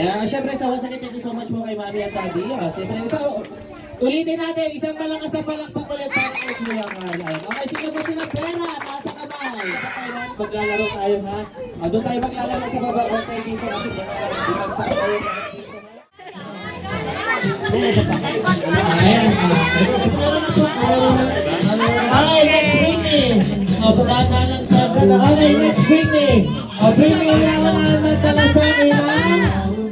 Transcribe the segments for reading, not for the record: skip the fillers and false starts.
Siyempre, sa wasalit, thank you so much po kay Mami at Daddy. Siyempre, ulitin natin, isang malakas sa palakpak ulit para kay Kuya Carl. Okay, sino gusto ng pera? Nasa kamay. Maglalaro tayo, ha? Doon tayo maglalaro sa baba. Okay, dito kasi baka ibagsak tayo bakit dito, ha? Ayan, meron na po. Okay, next bring me. Pagkata ng sabi na, okay, next bring me. Bring me lang naman magdala sa akin ng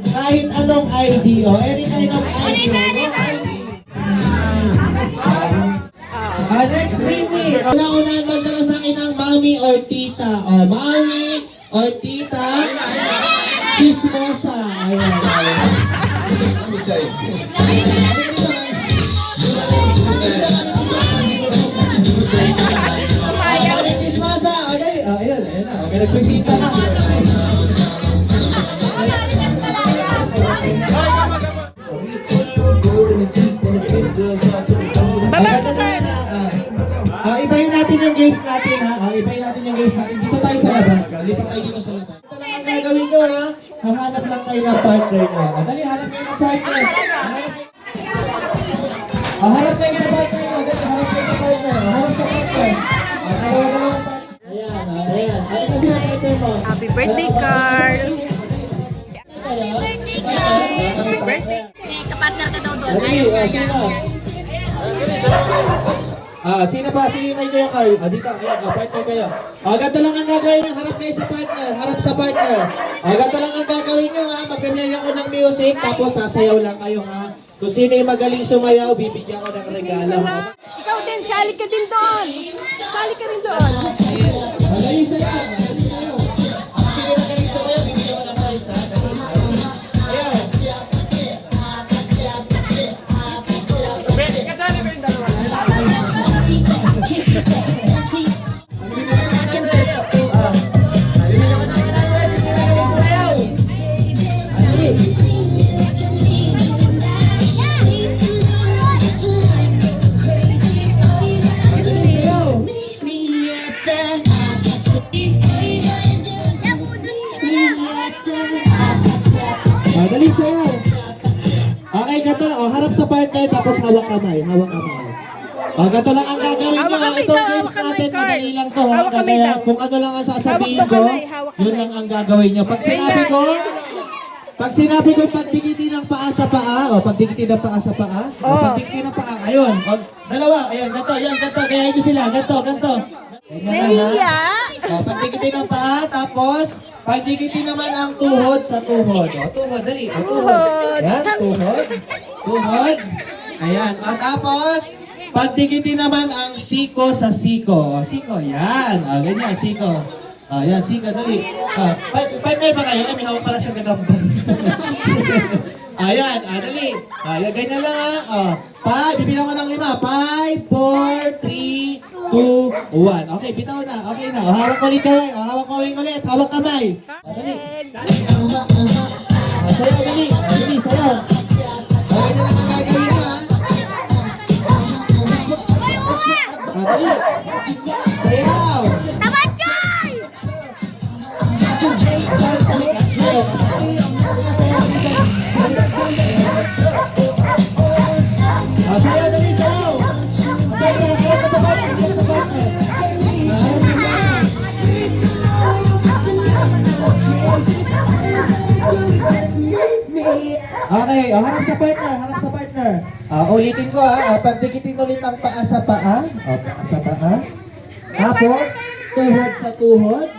kahit anong ID, any kind of ID. Next bring me. Una-unahan magdala sa akin ng mommy or tita. Mommy or tita, chismosa. Ayan. Chismosa. Okay, ayan na. Okay, nagprisita na. Ibahin natin yung games natin, ha? Ibahin natin yung games natin. Dito tayo sa labas. Lipat tayo dito sa labas. Ito lang ang gagawin nyo, ha? Hahanap lang kayo ng partner nyo. Dali, hanap kayo ng partner. Hanap kayo ng partner nyo. Dali, hanap kayo sa partner. Hanap sa partner. Dalawa-dalawang partner. Ayan, ayan. Ano kasi ang partner mo? Happy birthday, Carl! Happy birthday! Kapartner ka daw doon. Sino? Sino ba? Sino yung kayo Carl? Dito, ayan, partner kayo. Ganito lang ang gagawin nyo. Harap kayo sa partner. Harap sa partner. Ganito lang ang gagawin nyo, ha? Mag-play ako ng music, tapos sasayaw lang kayo, ha? Kung sino yung magaling sumayaw, bibigyan ko ng regalo, ha? Ikaw din, sali ka din doon. Sali ka rin doon. Magaling sayaw. Sino yung magaling sumayaw, bibigyan ko ng prize, ha? Ayan. Kasali ko yung dalawa. Dali sayaw. Okay, ganito lang. Harap sa partner, tapos hawak kamay. Hawak kamay. Ganito lang ang gagawin nyo. Itong games natin, madali lang to. Kaya kung ano lang ang sasabihin ko, yun lang ang gagawin nyo. Pag sinabi ko, pagdikitin ng paa sa paa, pagdikitin ng paa sa paa, pagdikitin ng paa, ayun. Dalawa, ayun, ganito, yan, ganito. Kaya nyo sila, ganito, ganito. Pagdikitin ng paa, tapos, pagdikitin naman ang tuhod sa tuhod. Tuhod, dali. Tuhod. Yan, tuhod. Tuhod. Ayan. Tapos, pagdikitin naman ang siko sa siko. Siko, yan. Ganyan, siko. Yan, siko, dali. Partner ba kayo? May hawak pala siyang gagambang. Ayan, dali. Ganyan lang, ha. Bibilang ko ng 5. 5, 4, 3, 2, 1. Okay, bitaw na. Okay na. Hawak ulit kamay. Hawak ulit. Hawak kamay. Dali. Sayaw, dali. Dali, sayaw. Okay na lang ang gagawin mo, ha. Dali. Sayaw. Tama, Joy! Sayaw, dali, sayaw. Okay, harap sa partner, harap sa partner. Ulitin ko, pagdikitin ulit ang paa sa paa. Paa sa paa. Tapos, tuhod sa tuhod.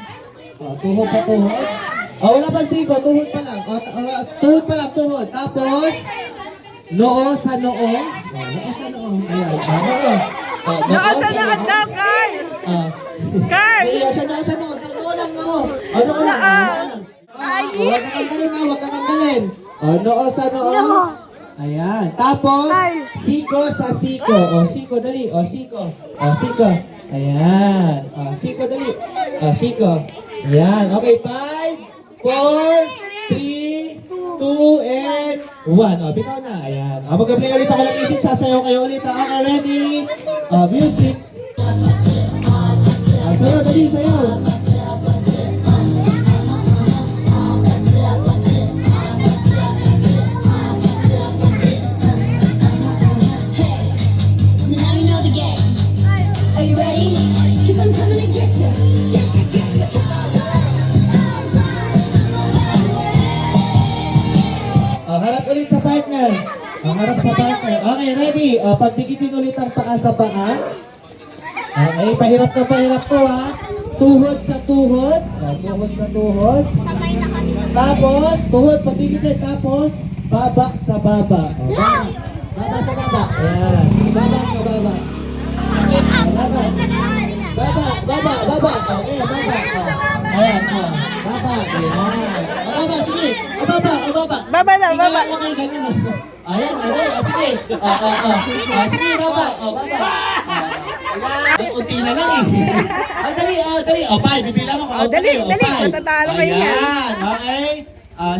Tuhod sa tuhod. Wala pa siko, tuhod pa lang. Tuhod pa lang, tuhod. Tapos, noo sa noo. Noo sa noo. Ayan, noo. Noo sa noo daw, Carl! Carl! Noo sa noo. Noo lang, noo. Noo lang. Huwag ka nanggalin, huwag ka nanggalin. Noo sa noo. Ayan. Tapos, siko sa siko. Siko, dali. Siko. Siko. Ayan. Siko, dali. Siko. Ayan. Okay, 5, 4, 3, 2, and 1. Bitaw na. Ayan. Mag-play ulit ako ng music. Sasayaw kayo ulit. Okay, ready? Music. Sayaw, dali. Sayaw. Harap ulit sa partner. Harap sa partner. Okay, ready? Pagdikitin ulit ang paa sa paa. Okay, pahirap na pahirap to ha. Tuhod sa tuhod. Tuhod sa tuhod. Tapos, tuhod, pagdikitin. Tapos, baba sa baba. Baba. Baba sa baba. Ayan. Baba sa baba. Baba. Baba, baba, baba. Okay, baba. Ayan, baba. Ayan. Baba, sige. Baba, baba. Baba na, baba. Tingnan lang kayo ganyan. Ayan, ayan. Sige. Sige, baba. Baba. Unti na lang eh. Dali, dali. Five, bibilang ako. Dali, dali. Five. Matatalo kayo yan. Ayan, okay.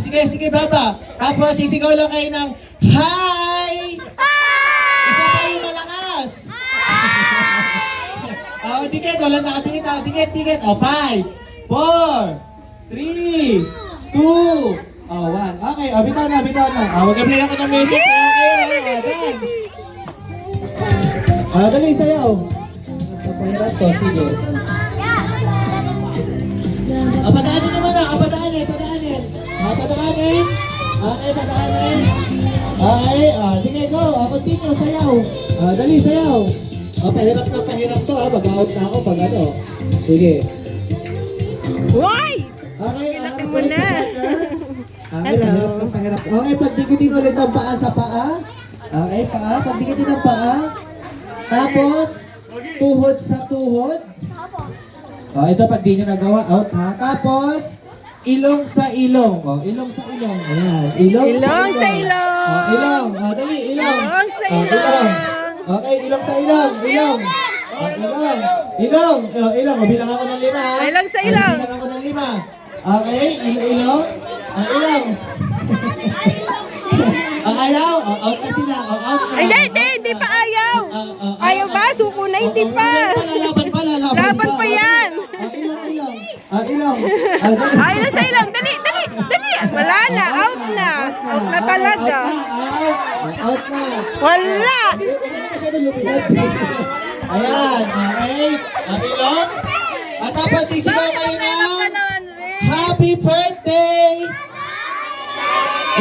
Sige, sige, baba. Tapos, sisigaw lang kayo ng, hi! Isa pa yung malakas. Ticket, walang nakatingit. Ticket. 5, 4, 3, 2, 1. Okay, bitaw na. Mag-play ako ng music. Okay, dance. Dali, sayaw. Pahirap to, sige. Padaanin naman na, padaanin. Padaanin. Okay, padaanin. Okay, sige, go. Continue, sayaw. Dali, sayaw. Pahirap to, mag-out na ako pag ano. Sige. Why? Okay, Ilapin harap mo ulit na. sa partner. Okay, Hello. pahirap. Okay, pagdikitin ulit ang paa sa paa. Okay, pagdikitin ang paa. Tapos, tuhod sa tuhod. Ito pag di nyo nagawa, out ha. Tapos, ilong sa ilong. Ilong sa ilong. Ayan. Ilong Ilong sa ilong. Ilong. Dali, ilong. Ilong sa ilong. Okay, ilong sa ilong. Ilong. Ilong. Bilang ako ng 5 ha. Ilong sa ilong. Bilang ako ng 5. Okay, ilong. Ilong. Ayaw. Out na sila. Out na. Hindi pa ayaw. Ayaw ba? Suko na, hindi pa. Laban pa yan. Ilong. Ayaw na sa ilong. Dali. Wala na, out na. Out na talaga. Out na. Wala. Ayan, okay. Ilong. At tapos sisigaw kayo ng Happy Birthday!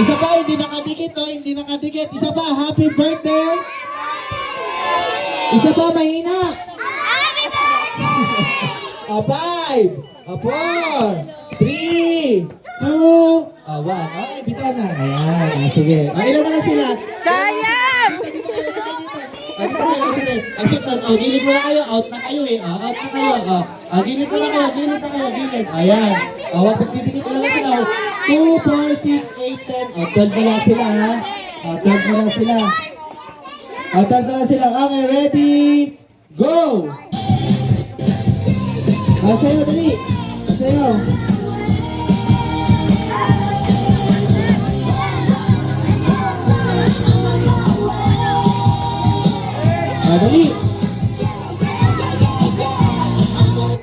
Isa pa, hindi nakadikit. Isa pa, Happy Birthday! Isa pa, mahina. 5, 4, 3, 2, 1. Okay, bitaw na. Ayan, sige. Ilan na lang sila? Sayang. Dito kayo, sige. Gilid mo na kayo. Out na kayo eh. Out na kayo. Gilid na kayo. Ayan. Huwag magdidikit na lang sila. 2, 4, 6, 8, 10. 12 na lang sila ha. 12 na lang sila. 12 na lang sila. Okay, ready? Go! Sayo, dali. Sayo. Dali.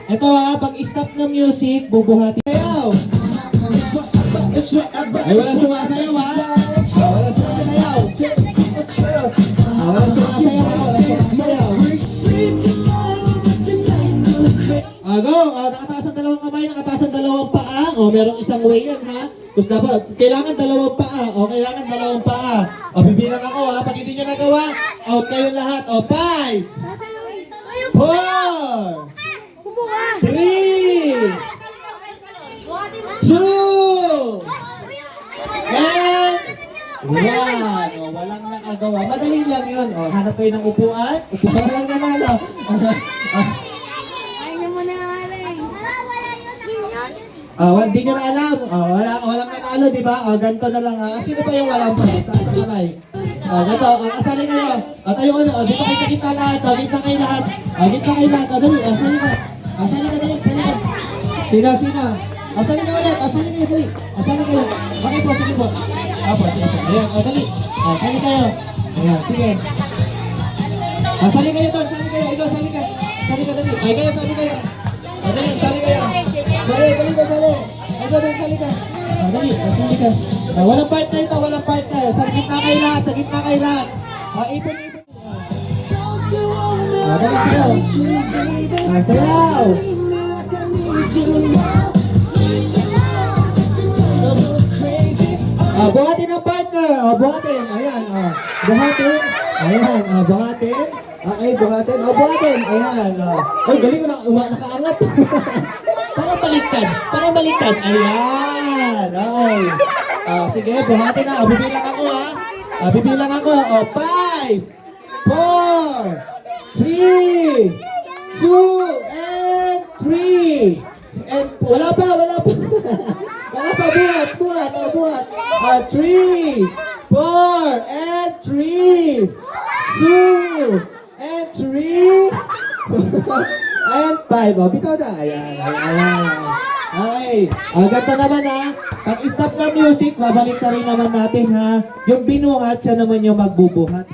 Ito ha, pag stop ng music, bubuhati. Sayaw! Ay, walang sumasayaw ha? Walang sumasayaw. Walang sumasayaw. Go! Nakataas ang dalawang kamay, nakataas ang dalawang paa. Merong isang way yan ha. Tapos dapat, kailangan dalawang paa. Bibilang ako ha. Pag hindi nyo nagawa, out kayo lahat. 5, 4, 3, 2, and 1. Walang nakagawa. Madali lang yun. Hanap kayo ng upuan. Upuan lang naman. Hindi nyo na alam. Walang nanalo, di ba? Ganito na lang. Sino pa yung walang pa? Taas ang kamay. Ganito. Kasali kayo. Tayo ko na. Dito kayo sa kita lahat. Dito kayo lahat. Dali. Asali ka. Sina. Asali ka ulit. Dali. Asali kayo. Okay po, sige po. Sige po. Ayan, dali. Asali kayo. Ayan, sige. Asali kayo doon. Ikaw, sali ka. Sali ka, dali. Ay, kayo, sali kayo. Dali, sali kayo. Sali. Sali ka. Sali ka. Walang partner. Sa gitna kayo lahat. Ipon. Dali, sayaw. Sayaw. buhatin. Ayan, buhatin. Ayan, buhatin. Okay, buhatin. Buhatin. Ayan, Ay, galing ko na, nakaangat. Parang baliktad. Parang baliktad. Ayan, okay. Sige, buhatin na. Bibilang ako, ha. Bibilang ako. 5, 4, 3, 2, and 3. And wala pa. Wala pa, buhat. 3, 4, and 3, 2, and 3, and 5. Bitaw na. Ayan. Okay. Ganito naman ha. Pag stop ng music, babalik na rin naman natin ha. Yung binuhat, siya naman yung magbubuhat.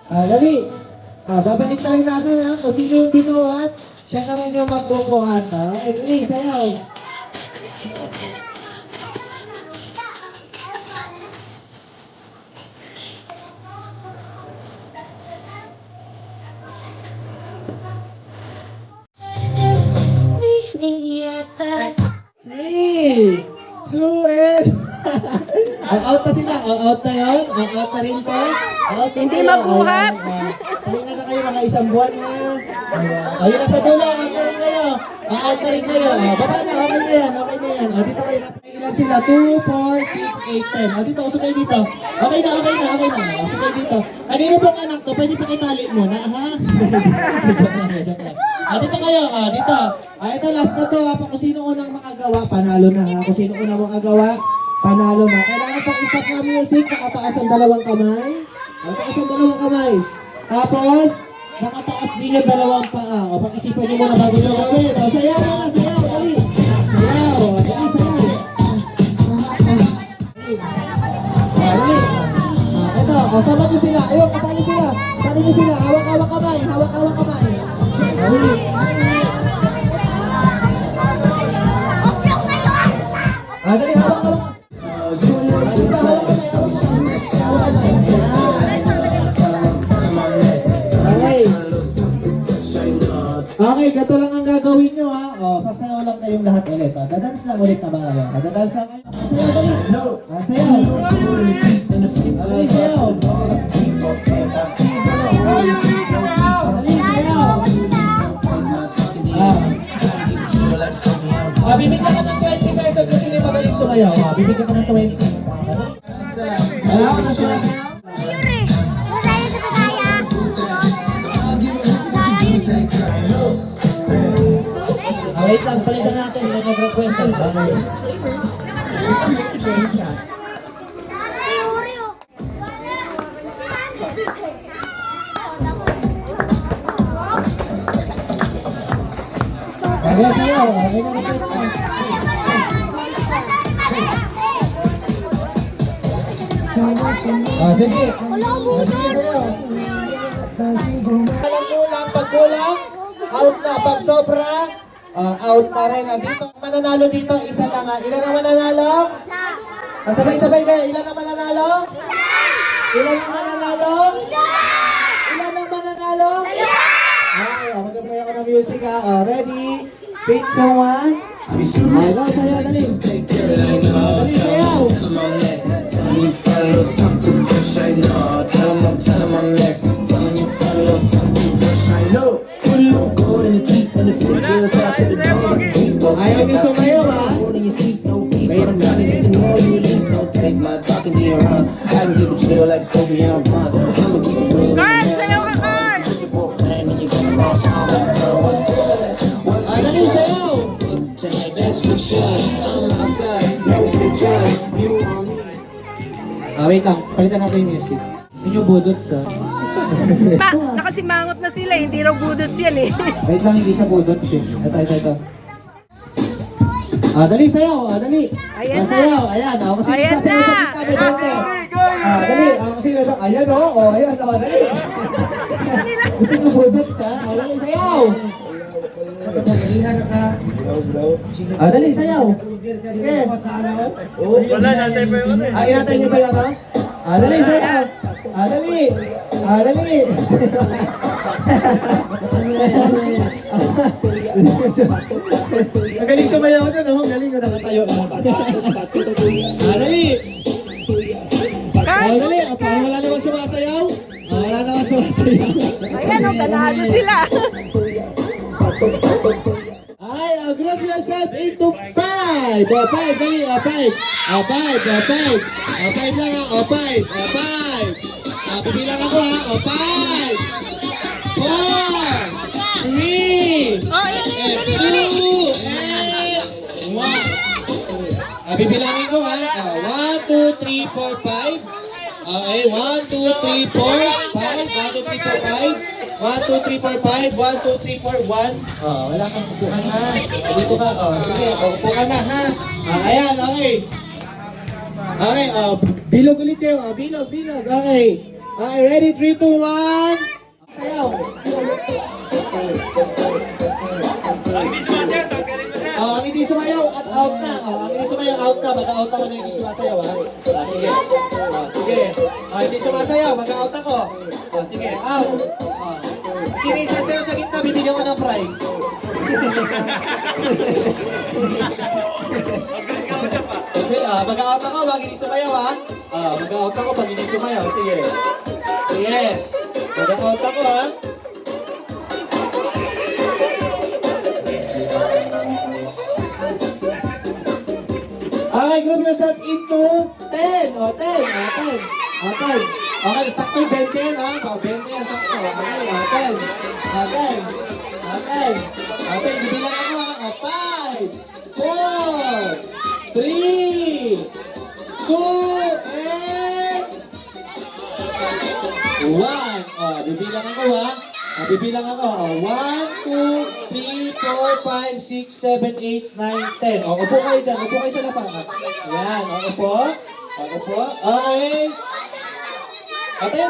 Dali. Babalik na rin natin ha. Kung sino yung binuhat, siya naman yung magbubuhat ha. Dali, sayaw. Three, two, and... Ang out na sila. Ang out na yun. Ang out na rin to. Out na Hindi kayo. magbuhat. Tuloy na kayo mga isang buwan na. Ayun na sa dulo. Out na rin kayo. Ang out na rin kayo. Baba na. Okay na yan. Dito kayo. Napailan sila. 2, 4, 6, 8, 10. Dito. Usok kayo dito. Okay na. Usok kayo dito. Kanino pong anak to? Pwede pa kitali mo na, ha? Joke lang. Dito kayo. Dito. Ito, last na to. Kung sino unang makagawa, panalo na, ha? Kung sino unang makagawa, panalo na. Kailangan pang stop na music, nakataas ang dalawang kamay. Tapos, nakataas din yung dalawang paa. O, pag-isipan nyo muna bago nyo gawin. O, sayaw. Dali. Dali. Ito, sama nyo sila. Ayun, kasali sila. Hawak-hawak kamay. Dali. Dali, hawak. Okay, gato lang ang gagawin nyo ha. Sasayaw lang kayong lahat ulit. Dadance lang ulit na ba kayo? Dadance lang kayo. Sayaw. Dali, sayaw. Bibigyan ka ng 20 pesos kasi hindi magaling sumayaw. Bibigyan ka ng 20. Wala ko na sumayaw. Wait lang, palitan natin. May nag-request. Ayan, sayaw. Ayan na request na. Sige. Pag kulang, out na. Pag sobra, out na rin. Dito, mananalo dito, isa lang ha. Ilan ang mananalo? Sabay-sabay kayo. Ilan ang mananalo? Okay, mag-play ako ng music ha. Ready? 3, 2, 1. Go, sayaw, dali. Dali, sayaw. Ayaw niyo sumayaw ha. Carl, sayaw ka, Carl! Dali, sayaw. Wait lang, palitan natin yung music. Yun yung budots ha. Nakasimangot na sila, hindi raw budots yan eh. Wait lang, hindi siya budots eh. Ito. Dali, sayaw. Dali. Ayan na. Sayaw, ayan. Kasi Ayan sasayaw na. sa kita, Bedote. Dali. Kasi ayan o. Ayan o. Dali. Gusto nyo budots ha. Dali, sayaw. Dali, sayaw. Okay. Wala, natay pa yun eh. Inatay nyo sayaw to? Dali, sayaw. Dali. Magaling sumayaw ko no? Galing ko nakatayo. Dali. Carl, Dali. parang wala naman sumasayaw. Wala naman sumasayaw. Ayan o, ganado sila. Ay, group yourself into 5. O, 5, dali. O, 5. O, 5. O, 5. O, 5 lang ha. O, 5. O, 5. Bibilang ako ha. O, 5. 4. 3. Oh, ayan, ayan, dali, 2. dali. And 1. Bibilangin ko ha. 1, 2, 3, 4, 5. Okay, 1, 2, 3, 4, 5. 1, 2, 3, 4, 5. 1, 2, 3, 4, 5. 1, 2, 3, 4, 1. Wala kang upuan ha. Dito ka. Sige, upo ka na ha. Ayan, okay. Okay, bilog ulit kayo. Bilog. Okay. Okay, ready? 3, 2, 1. Sayaw. Ang hindi sumayaw at out na. Ang hindi sumayaw out na. Mag-out ako na hindi sumasayaw ha. Sige. Sige. Hindi sumasayaw. Mag-out ako. Sige. Out. Sino yung sasayaw sa gitna, bibigyan ko ng prize. Okay, mag-out ako pag hindi sumayaw ha. Mag-out ako pag hindi sumayaw. Sige. Sige. Mag-out ako ha. Okay, group yourself into 10. 10. 10. Okay, sakto 20 yan ha. 20 yan, sakto. Okay, 10. 10. Bibilang ako ha. 5, 4, 3, 2, and 1. Bibilang ako ha. Bibilang ako. 1, 2, 3, 4, 5, 6, 7, 8, 9, 10. Upo kayo dyan. Upo kayo sa lapangan. Yan. Upo. Okay. Tayo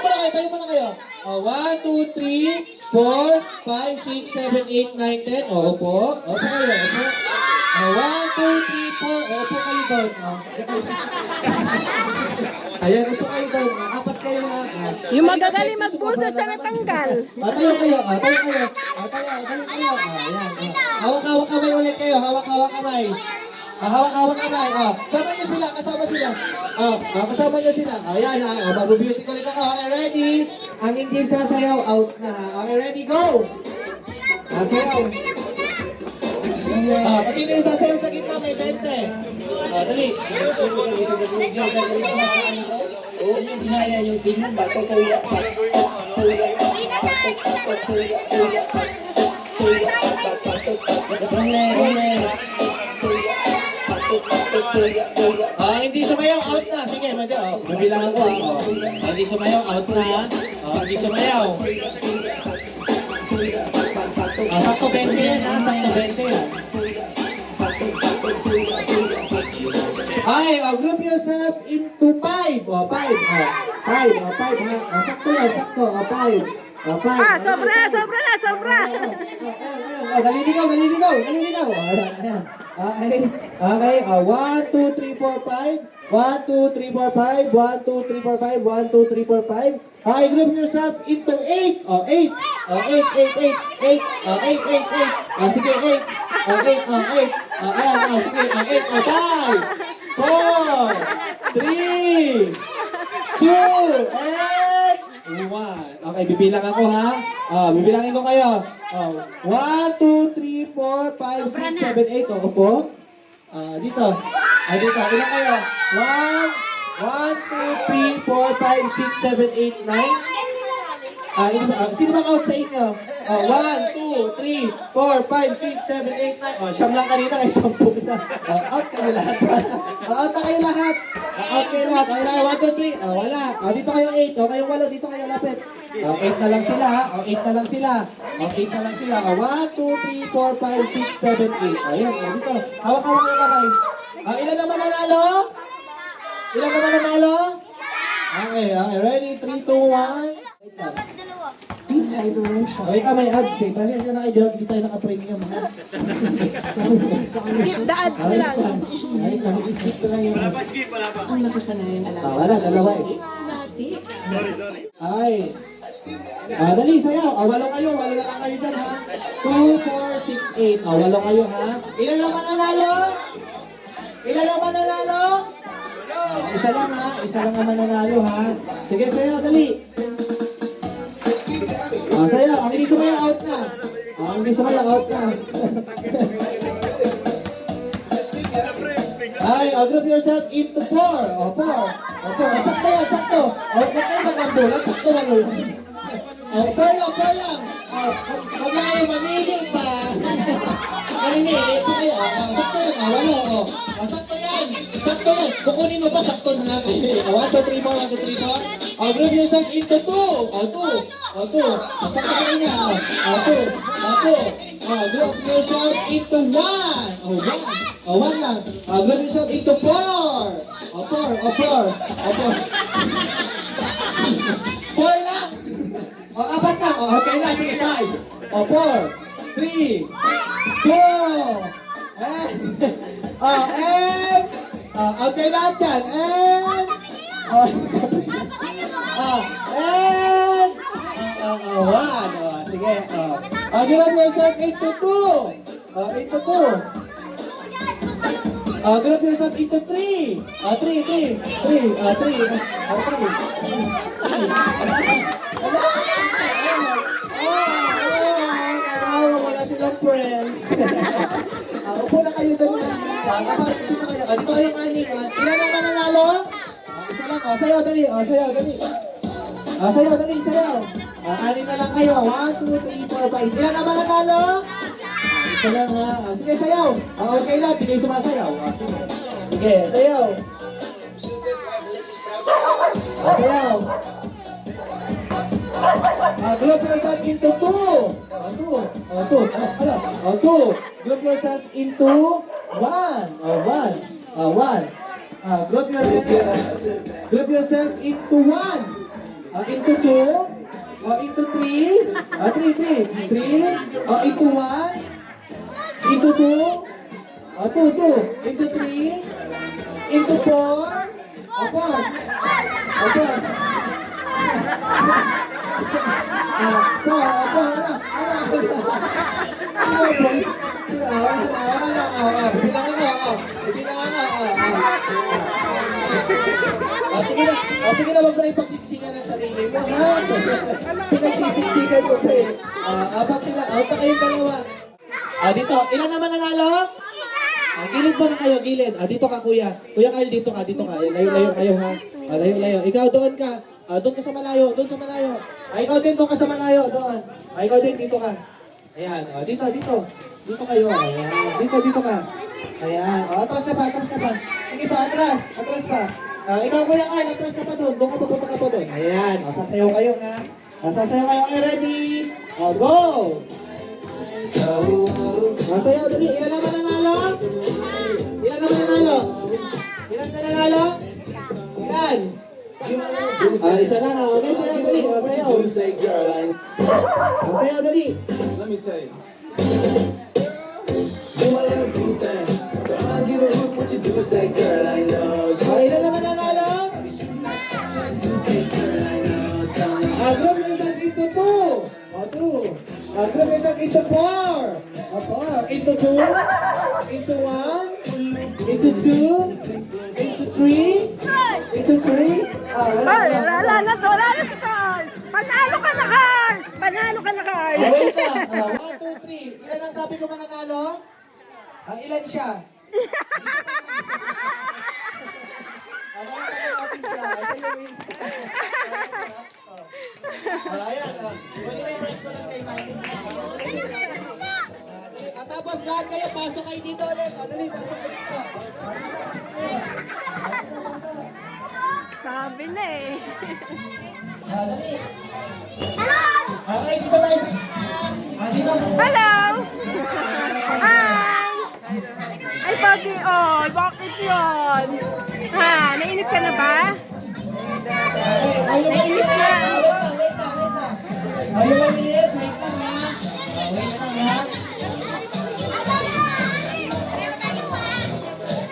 muna kayo. 1, 2, 3, 4, 5, 6, 7, 8, 9, 10. Upo. Upo kayo. Upo. 1, 2, 3, 4. Upo kayo doon. Ayan, upo kayo doon. Apat kayo ha. Yung magagaling magbudot sa natanggal. Tayo kayo. Ayan. Hawak-hawak kamay ulit kayo. Hawak-hawak kamay. Hawak-hawak kamay. Kasama nyo sila. Kasama nyo sila. Ayan ha. Mag-music ulit ako. Okay, ready? Ang hindi sasayaw, out na ha. Okay, ready? Go! Sayaw. Sino yung sasayaw sa gitna? May 20. Dali. Hindi sumayaw, out na. Sige, mabilangan ko. Hindi sumayaw, out na. Hindi sumayaw. Sakto 20 yan ha, sakto 20 yan. Okay, group yourself into 5. 5 ha. Sakto yan, sakto. 5. 5. Sobra. Galiligaw. Ayan. Okay. 1, 2, 3, 4, 5. 1, 2, 3, 4, 5. 1, 2, 3, 4, 5. 1, 2, 3, 4, 5. Okay, group yourself into 8. 8. 8. Sige, 8. 8. Ayan, sige. 8. 5, 4, 3, 2, and 1. Okay, bibilang ako ha. Bibilangin ko kayo. 1, 2, 3, 4, 5, 6, 7, 8. Upo. Dito. Dito. Ilan kayo? 1, 2, 3, 4, 5, 6, 7, 8, 9. Sino bang out sa inyo? 1, 2, 3, 4, 5, 6, 7, 8, 9. Siyam lang kanina kay 10 na. Out kayo lahat. Out na kayo lahat. Out kayo lahat. Okay na kayo. 1, 2, 3. Wala. Dito kayo 8. Kayong 8. Dito kayo lapit. 8 na lang sila ha. 8 na lang sila. 8 na lang sila. 1, 2, 3, 4, 5, 6, 7, 8. Ayun. Dito. Hawak-hawak kayo kamay. Ilan naman nanalo? Okay. Ready? 3, 2, 1. Wait, may ads eh. Pasensya na kayo, hindi tayo naka-premium ha. Skip the ads lang. Wait, nag-skip ko lang yung ads. Ang nakasanayan alam. Wala, dalawa eh. Ay. Dali, sayaw. Walo kayo lang kayo dyan ha. 2, 4, 6, 8. Walo kayo ha. Ilan naman nanalo? Isa lang ha, isa lang ang mananalo ha. Sige, sayo, dali. Sayo, ang hindi sumaya out na. Ang hindi sumaya out na. Ay, group yourself into 4. O, 4. O, 4. Sakto yan, sakto. O, huwag kayo magrambulan, sakto lang yun. O, 4 lang. O, huwag na kayo mamili pa. Mamimili pa kayo. O, sakto yan, o, walo. O, sakto yan. Sakto yan. Kukunin mo pa, sakto na nga. O, 1, 2, 3, 4, 1, 2, 3, 4. O, group yourself into 2. O, 2. O, 2. O, sakto kayo na. O, 2. O, 2. O, group yourself into 1. O, 1. O, 1 lang. O, group yourself into 4. O, 4. O, 4. O, 4. 4 lang. O, 4 lang. O, okay na. Sige, 5. O, 4. 3. 2. And. O, and. O, okay lahat yan. And. O, and. O, 1. O, sige. O, group yourself into 2. O, into 2. Group yourself into 3. 3. 3. 3. Wala silang friends. Upo na kayo doon. Dito na kayo. Dito kayo kanin. Ilan ang mananalo? Isa lang. Sayaw, dali. Sayaw, dali. Sayaw. Anin na lang kayo. 1, 2, 3, 4, 5. Ilan ang mananalo? Isa lang ha. Sige, sayaw. Okay lang, di kayo sumasayaw. Sige, sayaw. Sayaw. Group yourself into 2. 2. Group yourself into 1. 1. Group yourself into 1. Into 2. Into 3. 3. Into 1. Into 2. 2. Into 3. Into 4. 4. Sige na, wag mo na ipagsiksikan ng sarili mo, ha? Pinagsisiksikan mo pa eh. 4 sila, out na kayong dalawa. Dito, ilan naman nanalo? Gilid pa na kayo, gilid. Dito ka, kuya. Kuya Kyle, dito ka. Layo-layo kayo, ha? Layo-layo. Ikaw, doon ka. Doon ka sa malayo. Ikaw din, doon ka sa malayo. Doon. Ikaw din, dito ka. Ayan. Dito. Dito kayo. Ayan. Dito ka. Ayan. Atras ka pa. Sige pa, atras pa. Ikaw, kuya Kyle, atras ka pa doon. Doon ka papunta ka pa doon. Ayan. Sasayaw kayo, ha? Sasayaw kayo. Okay, ready? Go! Sayaw, dali. Ilan naman nanalo? Ilan? Isa lang ha. Okay, sayaw, dali. Sayaw, dali. Let me tell you. Do I love you thing? So I give a hoot what you do, say girl I know you. Ilan naman nanalo? Group yourself into 2. 2. Group yourself into 4. 4. Into 2. Into 1. Into 2. Into 3. Into 3. Wala na si Carl. Panalo ka na, Carl. Wait lang. 1, 2, 3. Ilan ang sabi ko mananalo? Ilan siya? Natin siya. Ayan. Kunin mo yung prize ko lang kay Mike. Tapos lahat kayo, pasok kayo dito ulit. Dali, pasok kayo dito. Sabi na eh. Dali. Okay, dito tayo sa dito. Hello! Hi! Ay, Pogi, bakit yun? Nainip ka na ba? Nainip na. Ayaw maliliit, wait lang ha.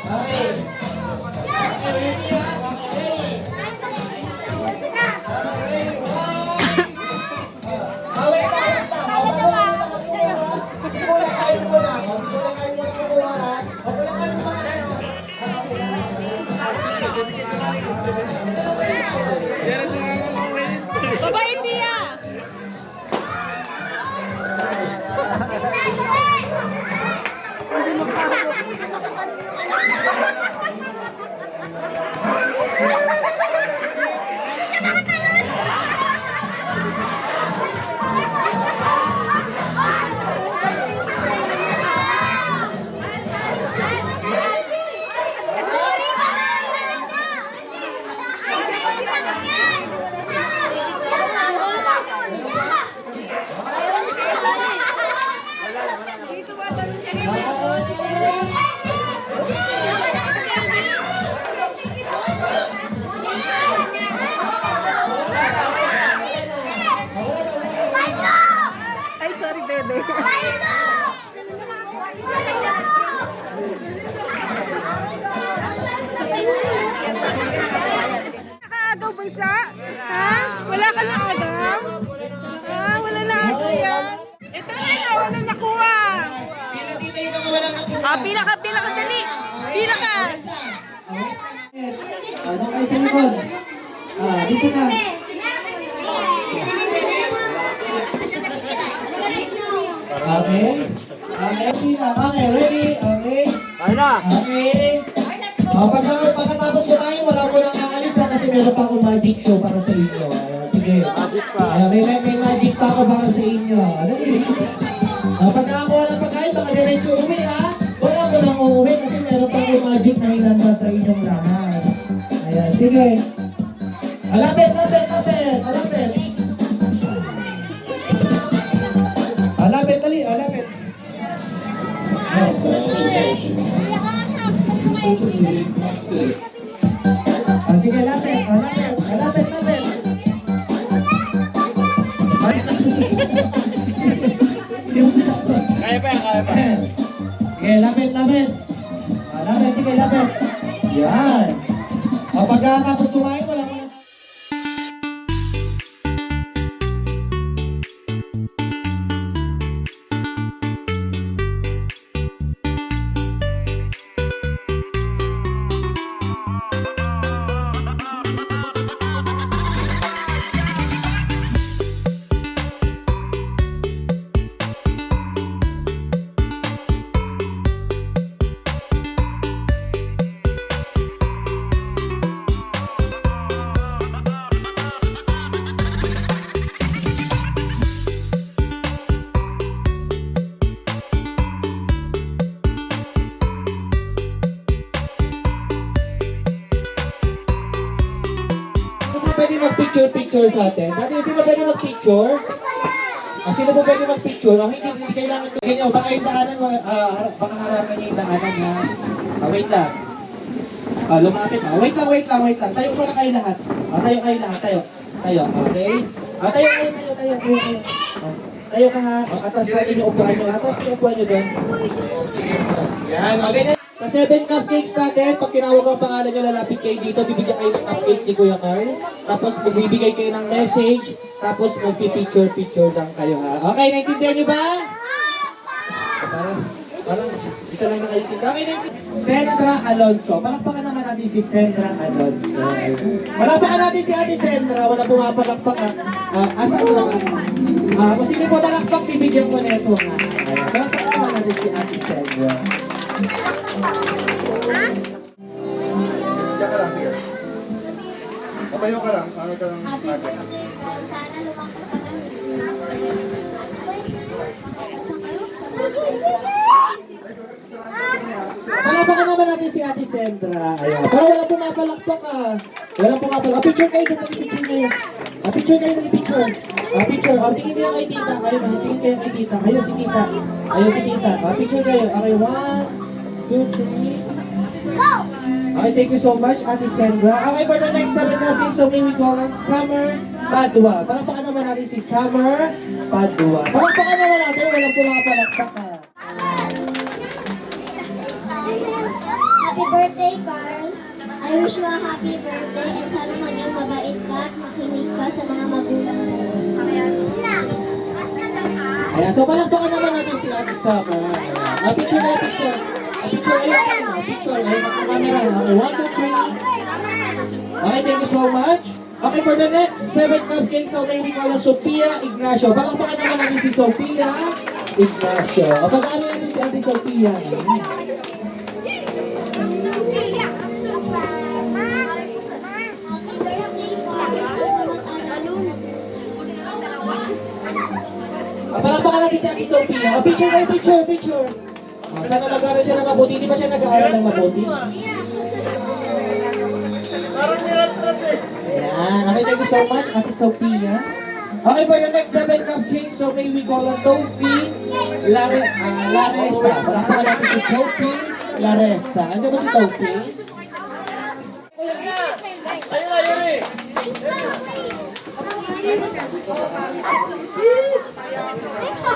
Okay. Ready ha? Okay. Ay, sorry, bebe. Nakaagaw, bunsa? Ha? Wala ka na agaw? Ha? Wala na agaw yan? Ito na yun, wala nakuha. Pila dito yung mga walang nakuha. Pila ka, dali. Pila ka. Ano kayo sa likod? Dito na. Okay. Okay, sila. Okay, ready? Okay. Okay. Pagkatapos kumain, wala ko nang aalis kasi meron pa akong magic show para sa inyo. Sige. May magic pa ako para sa inyo. Ano yun? Pag nakakuha ng pagkain, baka diretso uwi ha. Wala ko nang uuwi kasi meron pa akong magic na hinanda sa inyong lahat. Ayan, sige. Alapit. Alapit, dali, alapit. Sige, alapit. Kaya pa. Sige, lapit. Sige, lapit. Yan. Kapag tapos kumain, wala ko na. Pwede mag-picture sa atin? Dati, sino pwede mag-picture? Sino po pwede mag-picture? Hindi kailangan ganyan. Baka yung daanan, baka harangan niya yung daanan ha. Wait lang. Lumapit ha. Wait lang. Tayo muna kayo lahat. Tayo kayo lahat. Tayo. Okay? Tayo. Tayo ka ha. Atras natin yung upuan nyo. Atras yung upuan nyo doon. Yan. Okay na. Sa 7 cupcakes natin, pag tinawag ang pangalan nyo, lalapit kayo dito, bibigyan kayo ng cupcake ni Kuya Carl. Tapos magbibigay kayo ng message, tapos magpipicture lang kayo ha. Okay, naintindihan nyo ba? Parang isa lang na kayo tindihan. Okay, naintindihan. Sandra Alonso. Palakpakan naman natin si Sandra Alonso. Palakpakan natin si Ate Sandra. Wala pumapalakpak ha. Asa ano naman? Kung sino po palakpak, bibigyan ko na ito ha. Palakpakan naman natin si Ate Sandra. Diyan ka lang, sige. Papayo ka lang, ano ka lang. Happy birthday, Carl. Sana lumaki pa ng Palakpakan naman natin si Ate Sandra. Ayan. Pero walang pumapalakpak ah. Walang pumapalakpak. Picture kayo doon, picture kayo. Picture kayo, picture. Picture. Tingin niyo kay tita. Kayo na, tingin kayo kay tita. Kayo si tita. Picture kayo. Okay, 1, 2, 3. Okay, thank you so much, Ate Sandra. Okay, for the next 7 topics, so may we call on Summer Padua. Palakpakan naman natin si Summer Padua. Palakpakan naman natin, walang pumapalakpak ah. Happy birthday, Carl. I wish you a happy birthday and sana maging mabait ka at makinig ka sa mga magulang mo. Ayan, so palakpakan naman natin si Ate Summer. Picture kayo, picture. Picture kayo, picture. Ayun ang camera. Okay, 1, 2, 3. Okay, thank you so much. Okay, for the next 7 cupcakes, so may we call on Sophia Ignacio. Palakpakan naman natin si Sophia Ignacio. O, pag-ano natin si Ate Sophia? Happy birthday, Carl. Sana mag-aral ng mabuti. Palapakan natin si Ate Sophia. O, picture kayo, picture. O, sana mag-aaral siya ng mabuti. Hindi ba siya nag-aaral ng mabuti? Ayan. Okay, thank you so much, Ate Sophia. Okay, for the next 7 cupcakes, so may we call on Tofi, Laresa. Palapakan natin si Tofi, Laresa. Andiyan ba si Tofi?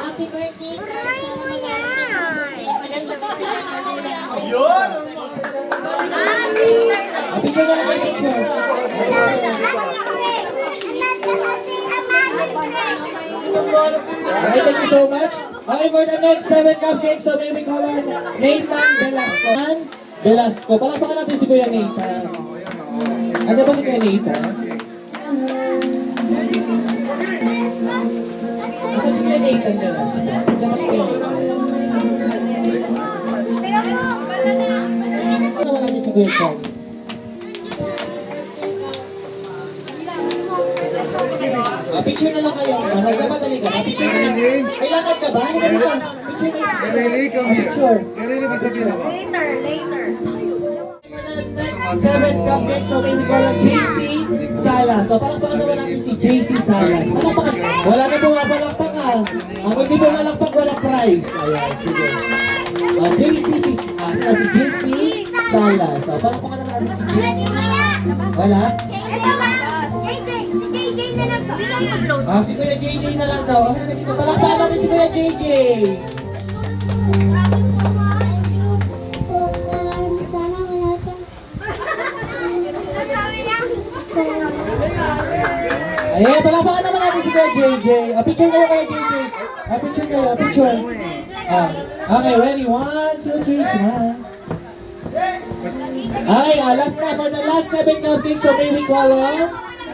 Happy birthday, Carl. Sana mag-aral ka ng mabuti. Magaling ka sa magulang mo. Picture na lang kayo, picture. Okay, thank you so much. Okay, for the next 7 cupcakes, so may we call on Nathan Velasco. Palakpakan natin si Kuya Nathan. Ano ba si Kuya Nathan? Asa si Kuya Nathan Velasco? Ano ba si Kuya Nathan? Ano naman natin si Kuya Charlie? Picture na lang kayo. Nagmamadali ka. Picture na lang. May lakad ka ba? Hindi ka dito. Picture na lang. Kareli, come here. Picture. Kareli, masabi na ba? For the next 7 cupcakes, so may we call on JC Salas. So palakpakan naman natin si JC Salas. Palakpakan. Wala na bumapalakpak ha. Ang hindi bumalakpak, walang prize. Ayan, sige. Si JC Salas. So palakpakan naman natin si JC. Wala? Si Kuya JJ na lang daw. Ano na dito? Palakpakan natin si Kuya JJ. Sana wala kang... Ayan, palakpakan naman natin si Kuya JJ. Picture kayo Kuya JJ. Picture kayo, picture. Okay, ready? 1, 2, 3, smile. Okay, last na. For the last 7 cupcakes, so may we call on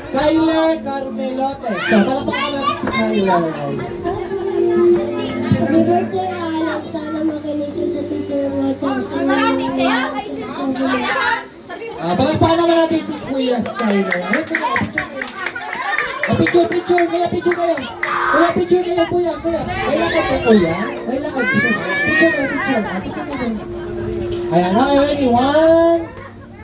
Kyler Carmelote. So, palakpakan natin si Kyler. Happy birthday, Alex. Sana makinig ka sa teacher mo. Palakpakan naman natin si Kuya Skyler. Ano ito na? Picture kayo. Kuya, picture kayo. Kuya, picture kayo, Kuya. May lakad ka, Kuya? May lakad ka. Picture kayo. Picture kayo. Ayan, okay, ready? 1,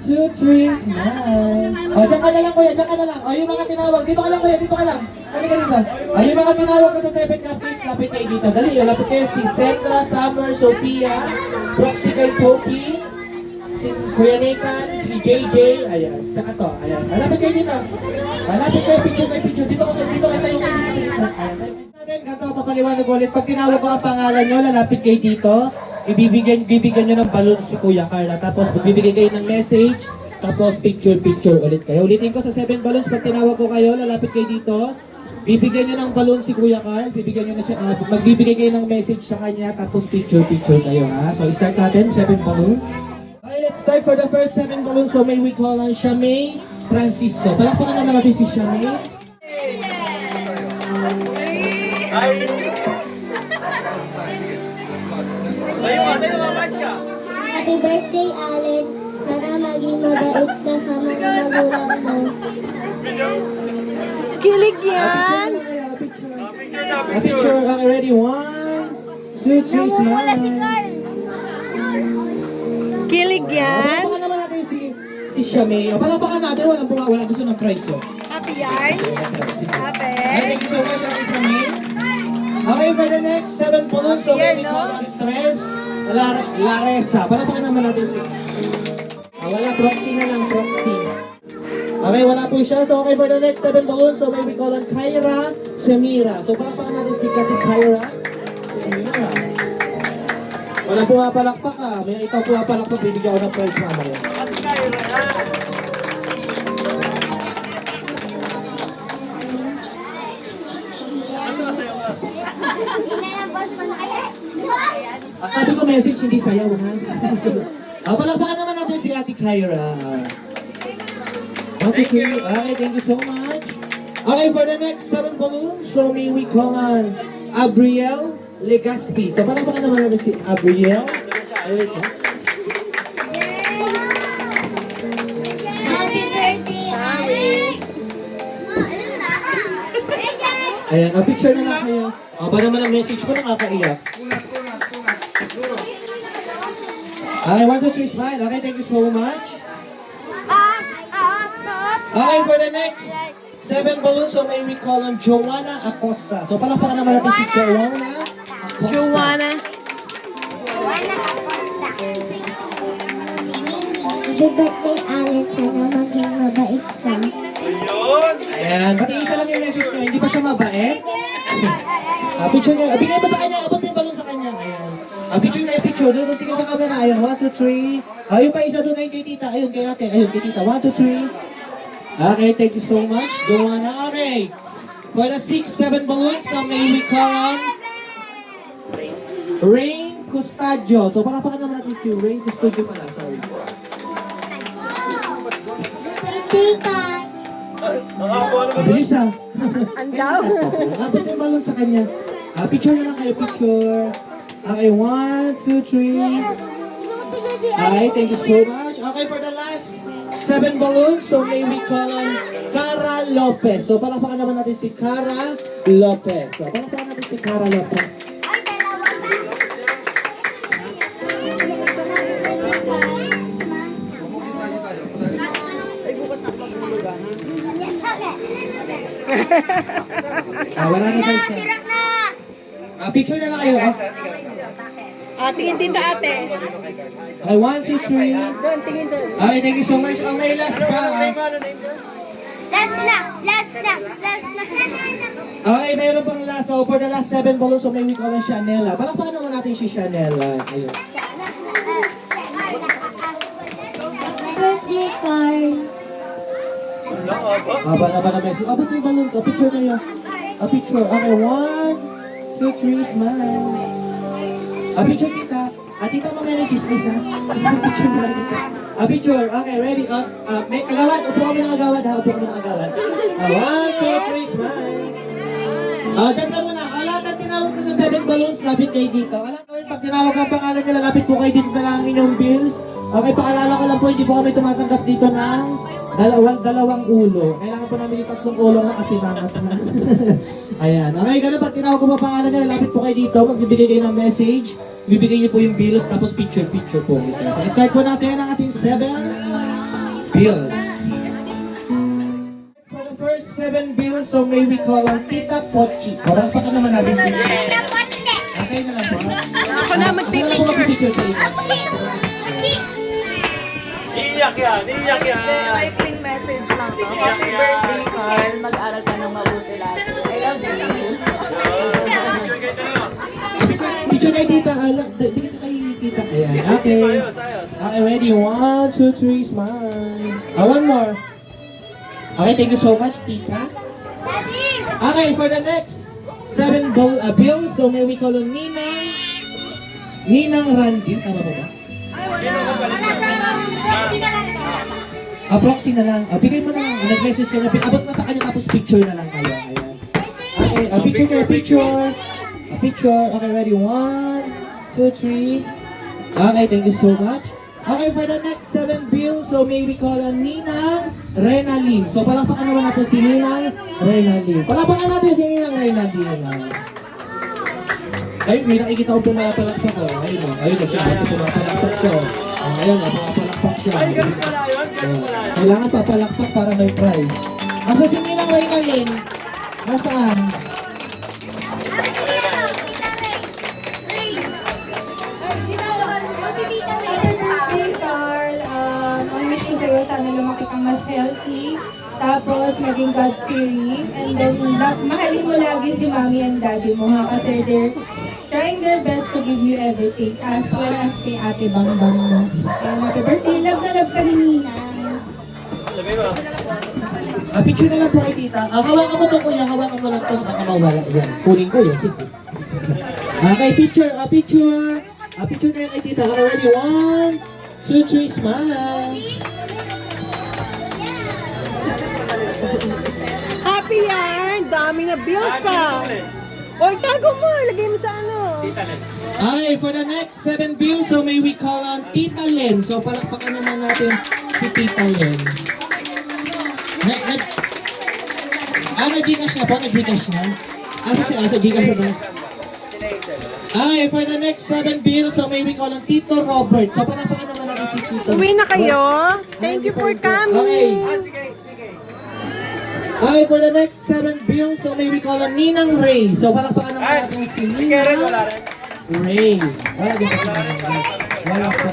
2, 3, smile. Diyan ka na lang, Kuya. Diyan ka na lang. Yung mga tinawag. Dito ka lang, Kuya. Dito ka lang. Halika dito. Yung mga tinawag ko sa 7 cupcakes, lapit kayo dito. Dali, lapit kayo. Si Centra, Summer, Sophia, Proxy kay Topi, si Kuya Nathan, si JJ, ayan. Tsaka to, ayan. Lapit kayo dito. Lapit kayo, picture. Dito kayo tayo kayo dito sa gitna. Ayan. Ganito, papaliwanag ulit. Pag tinawag ko ang pangalan nyo, lalapit kayo dito. Bibigyan nyo ng balon si Kuya Carla. Tapos magbibigay kayo ng message. Tapos picture ulit kayo. Ulitin ko sa 7 balloons. Pag tinawag ko kayo, lalapit kayo dito. Bibigyan nyo ng balon si Kuya Carl. Bibigyan nyo na siya. Magbibigay kayo ng message sa kanya. Tapos picture kayo ha. So start natin, 7 balloon. Okay, let's start for the first 7 balloons. So may we call on Shamay Francisco. Palakpakan naman natin si Shamay. Happy birthday, Alex. Sana maging mabait ka sa mga magulang mo. Kilig yan. Picture. Okay, ready? 1, 2, 3, smile. Kilig yan. Palakpakan naman natin si Shamay. Palakpakan natin. Walang gusto ng prize yun. Happy yarn. Happy. Thank you so much, Ate Shamay. Okay, for the next 7 balloons, so may we call on Tres Laresa. Palakpakan naman natin si... wala, proxy na lang, proxy. Okay, wala po siya. So, okay, for the next 7 balloons, so may we call on Kyra Semira. So, palakpakan natin si Kati Kyra Semira. Wala pumapalakpak ah. May ikaw pumapalakpak, bibigyan ako ng prize mamaya. Sabi ko message, hindi sayaw ha. Palakpakan naman natin si Ate Kyra. Okay, thank you so much. Okay, for the next 7 balloons, so may we call on Abriel Legaspi. So, parang baka naman natin si Abriel. Happy birthday, Ali! Ayan, picture na lang kayo. Ba naman ang message mo, nakakaiyak. Okay, 1, 2, 3, smile. Okay, thank you so much. Okay, for the next 7 balloons, so may we call on Joanna Acosta. So, palakpakan naman natin si Joanna Acosta. Joanna. Happy birthday, Ali. Sana maging mabait ka. Ayan, pati isa lang yung message niya, hindi pa siya mabait. Picture niya, bigay mo sa kanya, abot mo yung balon sa kanya. Ayan. Picture na yung picture, doon tingin sa camera. Ayan, 1, 2, 3. Ayun pa isa doon, ayun kay tita. Ayun kay ate, ayun kay tita. 1, 2, 3. Okay, thank you so much, Joanna. Okay, for the 6, 7 balloons, so may we call on Rain Custodio. So, palakpakan naman natin si Rain Custodio pala, sorry. Birthday card. Bilis ah. Ang daw. Abot mo yung balon sa kanya. Picture na lang kayo, picture. Okay, 1, 2, 3. Okay, thank you so much. Okay, for the last 7 balloons, so may we call on Cara Lopez. So, palakpakan naman natin si Cara Lopez. So, palakpakan natin si Cara Lopez. Wala na tayo siya. Picture na lang kayo. Tingin tita ate. Okay, 1, 2, 3. Doon, tingin doon. Okay, thank you so much. May last pa. Last na. Okay, mayroon pang last. So, for the last 7 balloons, so may we call on Chanela. Palakpakan naman natin si Chanela. Ayun. Birthday card. Aba na message. Abot mo yung balloons. Picture na yun. Picture. Okay, 1, 2, 3, smile. Picture tita. Tita mo may nag-chismis ha. Picture mo lang tita. Picture. Okay, ready. May kagawad. Upo kami na kagawad ha. Upo kami na kagawad. 1, 2, 3, smile. Ganda mo na. Lahat ng tinawag ko sa 7 balloons, lapit kayo dito. Alam ko, pag tinawag ang pangalan nila, lapit po kayo dito na lang ang inyong bills. Okay, paalala ko lang po, hindi po kami tumatanggap dito ng dalawang ulo. Kailangan po namin yung 3 ulong na kasi mangat na. Ayan. Okay, ganun pag tinawag ko pa pangalan nila, lapit po kayo dito, magbibigay kayo ng message, bibigay niyo po yung bills, tapos picture po. So, start po natin ang ating 7 bills. For the first 7 bills, so may we call on Tita Pochi. Parang pa ka naman natin si Okay na lang po. Ako na Ako magpipicture sa inyo. Iiyak yan. Maikling message lang to. Happy birthday, Carl. Mag-aral ka ng mabuti lagi. I love you. Picture kay Tita. Dikit kay Tita. Ayan. Okay. Okay, ready? 1, 2, 3, smile. One more. Okay, thank you so much, Tita. Okay, for the next 7 bills, so may we call on Ninang Randy. Tama ba ba? Proxy na lang. Bigay mo na lang. Nag-message ka na. Abot mo sa kanya tapos picture na lang kayo. Ayan. Okay, picture. Picture. Okay, ready? 1, 2, 3. Okay, thank you so much. Okay, for the next 7 bills, so may we call on Ninang Renalyn. So, palakpakan naman natin si Ninang Renalyn. Palakpakan natin si Ninang Renalyn. Ay, may nakikita ko pumapalakpak ko. Ayun, siya ako pumapalakpak siya. Ayun, pumapalakpak siya. Kailangan papalakpak para may prize. Asa si Ninang Renalyn? Nasaan? Hey Carl, ang wish ko sa'yo, sana lumaki kang mas healthy, tapos maging God-fearing, and then mahalin mo lagi si mommy and daddy mo ha, kasi they're trying their best to give you everything, as well as kay ate Bangbang mo. Kaya happy birthday, love na love ka ni Nina. Picture na lang po kay Tita. Hawakan mo to kuya, hawakan mo lang to, baka mawala. Yan, kunin ko yun. Sige. Okay, picture. Picture na yan kay Tita. Okay, ready? 1, 2, 3, smile. Happy yan! Dami na bills ah! O, tago mo! Lagay mo sa ano? Okay, for the next 7 bills, so may we call on Tita Len. So palakpakan naman natin si Tita Len. Na-Gcash na po? Na-Gcash na? Sa Gcash na ba? Okay, for the next 7 bills, so may we call on Tito Robert. So palakpakan naman natin si Tito. Uwi na kayo. Thank you for coming. Okay, for the next 7 bills, so may we call on Ninang Ray. So palakpakan naman natin si Ninang Ray. Wala po.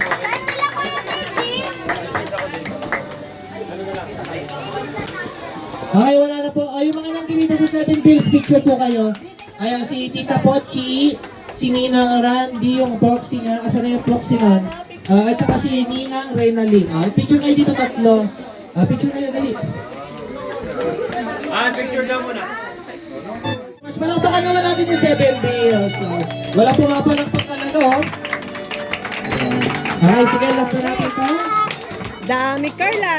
Okay, wala na po. Yung mga nandito sa 7 bills, picture po kayo. Ayan, si Tita Pochi, si Ninang Randy, yung proxy niya. Asan na yung proxy nun? At saka si Ninang Reynalyn. Picture kayo dito tatlo. Picture kayo, dali. Picture lang muna. Mas palakpakan naman natin yung 7 bills. Wala pumapalakpak talaga, oh. Okay, sige, last na natin ito. Dami, Carla.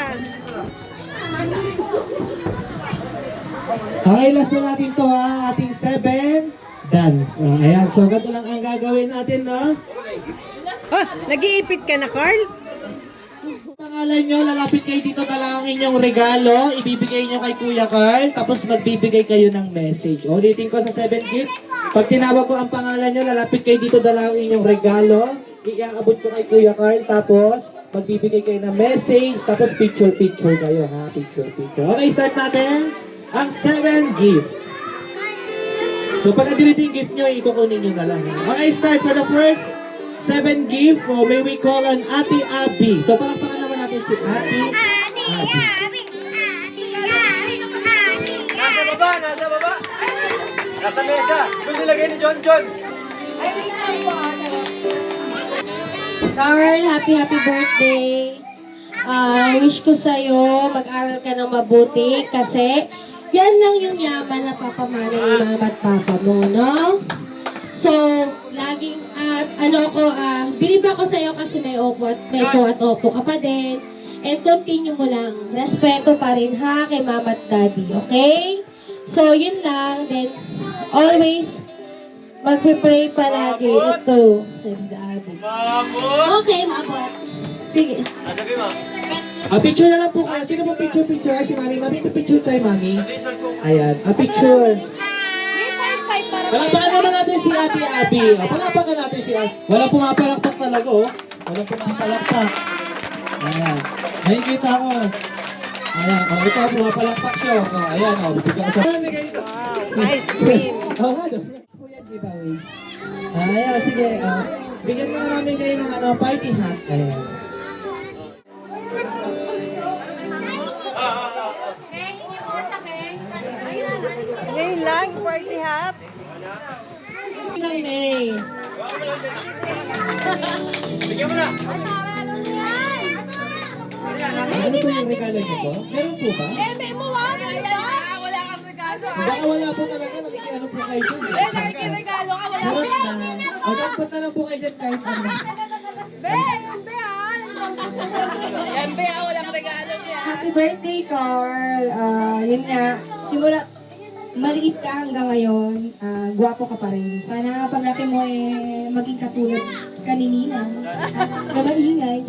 Okay, last na natin ito, ha. Ating 7 dance. Ayan, so ganito lang ang gagawin natin, no? Nag-iipit ka na, Carl? Pangalan nyo, lalapit kayo dito, dala ang inyong regalo, ibibigay nyo kay Kuya Carl, tapos magbibigay kayo ng message. Ulitin ko sa 7 gifts, pag tinawag ko ang pangalan nyo, lalapit kayo dito, dala ang inyong regalo, iaabot ko kay Kuya Carl, tapos magbibigay kayo ng message, tapos picture-picture kayo, ha? Picture-picture. Okay, start natin ang 7 gifts. So pag nandito yung gift nyo, ikukunin nyo na lang. Okay, start for the first 7 gift. So may we call on Ate Abby. So palakpakan naman natin si Ate Abby. Nasa baba, nasa baba. Nasa mesa. Doon nilagay ni John John. Carl, happy birthday. Wish ko sa'yo, mag-aral ka ng mabuti kasi yan lang yung yaman na papamana ni mama at papa mo, no? So, laging, bilib ako sa'yo kasi may opo at opo ka pa din. And continue mo lang. Respeto pa rin ha kay mama at daddy, okay? So, yun lang. Then, always, magpipray palagi. Ito. Okay, maabot. Sige. Sabi mo. Picture na lang po kayo. Sino po picture? Ay, si Mami. Mami, picture tayo, Mami. Ayan, picture. Palakpakan naman natin si Ate Abby. Palakpakan natin si Abby. Walang pumapalakpak talaga, oh. Walang pumapalakpak. Ayan. Nakikita ko. Ayan, ito, pumapalakpak siya. Ayan, bibigyan ko siya. Ice cream. Nga, doon. Po yan, giveaways. Ayan, sige. Bigyan mo na namin kayo ng party hat. Ayan. Ngayon lang, party hat. Ng May. Bigyan mo na. Ano po yung regalo niyo po? Meron po ba? Wala kang regalo. Baka wala po talaga. Nakikiano po kayo dyan. Regalo ka, wala Charot na. Magkakot na lang po kayo dyan kahit ano. Yan ba, walang regalo niya. Happy birthday, Carl. Yun nga, simula, maliit ka hanggang ngayon, gwapo ka pa rin. Sana paglaki mo maging katulad ka ni Nina. Na maingay.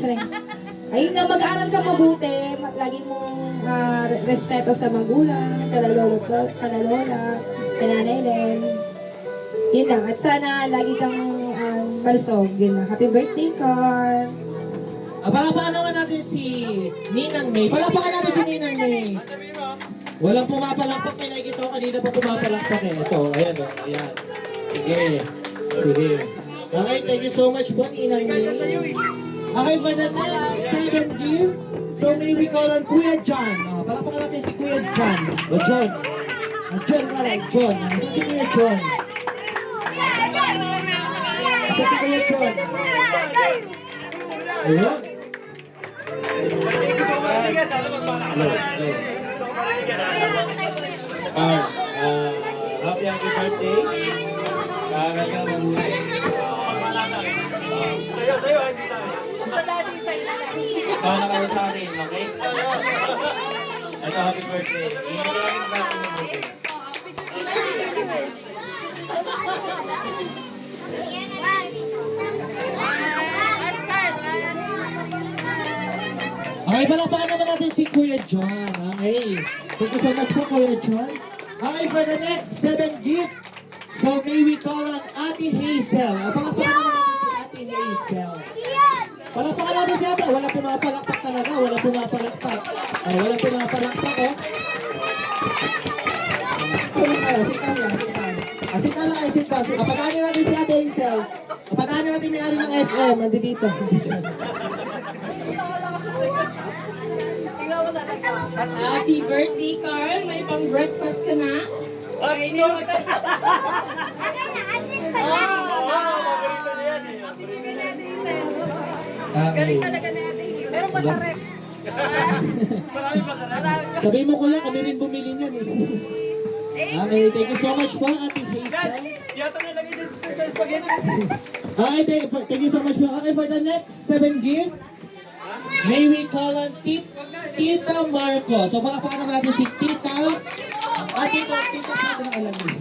Ayun nga, mag-aaral ka mabuti. Lagi mong respeto sa magulang, kanalola, kananay Len. Yun lang. At sana lagi kang malusog. Yun lang. Happy birthday, Carl. Palakpakan naman natin si Ninang May. Palakpakan natin si Ninang May. Walang pumapalakpak. May nakikita ko kanina pa pumapalakpak eh. Ito, ayan o. Ayan. Sige. Okay, thank you so much po, Ninang May. Okay, for the next 7 gift, so may we call on Kuya John. Palakpakan natin si Kuya John. O John. John pala, John. Ito si Kuya John. Ito si Kuya John. Ayun. Happy birthday. Kaaral ka mabuti. Sa'yo, hindi sa akin. Sa dati, sa'yo na lang. Na kayo sa akin, okay? Ito, happy birthday. Ingat ka lang sa akin mabuti. Okay, palakpakan naman natin si Kuya John. Okay. Thank you so much po, Kuya John. Okay, for the next 7 gift, so may we call on Ate Hazel. Palakpakan naman natin si Ate Hazel. Palakpakan natin si Ate. Walang pumapalakpak talaga. Walang pumapalakpak. Oh, walang pumapalakpak, oh. Tulong tayo. Sit down lang. Sit down. Sit down lang kayo. Sit down. Kapatanin natin si Ate Hazel. Kapatanin natin may-ari ng SM. Nandito. Happy birthday, Carl. May pang breakfast ka na. Kainin mo ito. Galing Talaga na natin. Pero masarap. Sabihin mo kuya, kami rin bumili niyan eh. Okay, thank you so much po, Ate Hazel. Yata nilagay sa spaghetti. Okay, thank you so much po. Okay, for the next 7 gift, may we call on Tita Marco. So, palakpakan naman natin si Tita. Tita pa na alam niyo.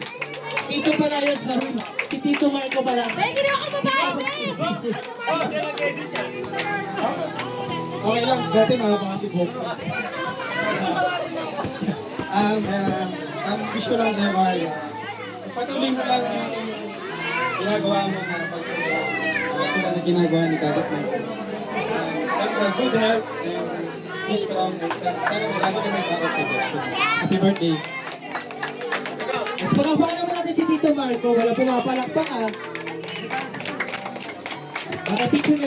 Tito pala yun, sorry. Si Tito Marco pala. May ginawa ka babae. Oh, siya nag-edit yan. Okay lang, dati mahaba kasi book. Ang wish ko lang sa'yo, Carl, patuloy mo lang yung ginagawa mo na tulad na ginagawa ni Daddy Frank. Siyempre, good health and be strong and sana marami ka may bakit sa Diyos. Happy birthday. Mas palakpakan naman natin si Tito Marco. Wala pumapalakpak ah. Okay, picture.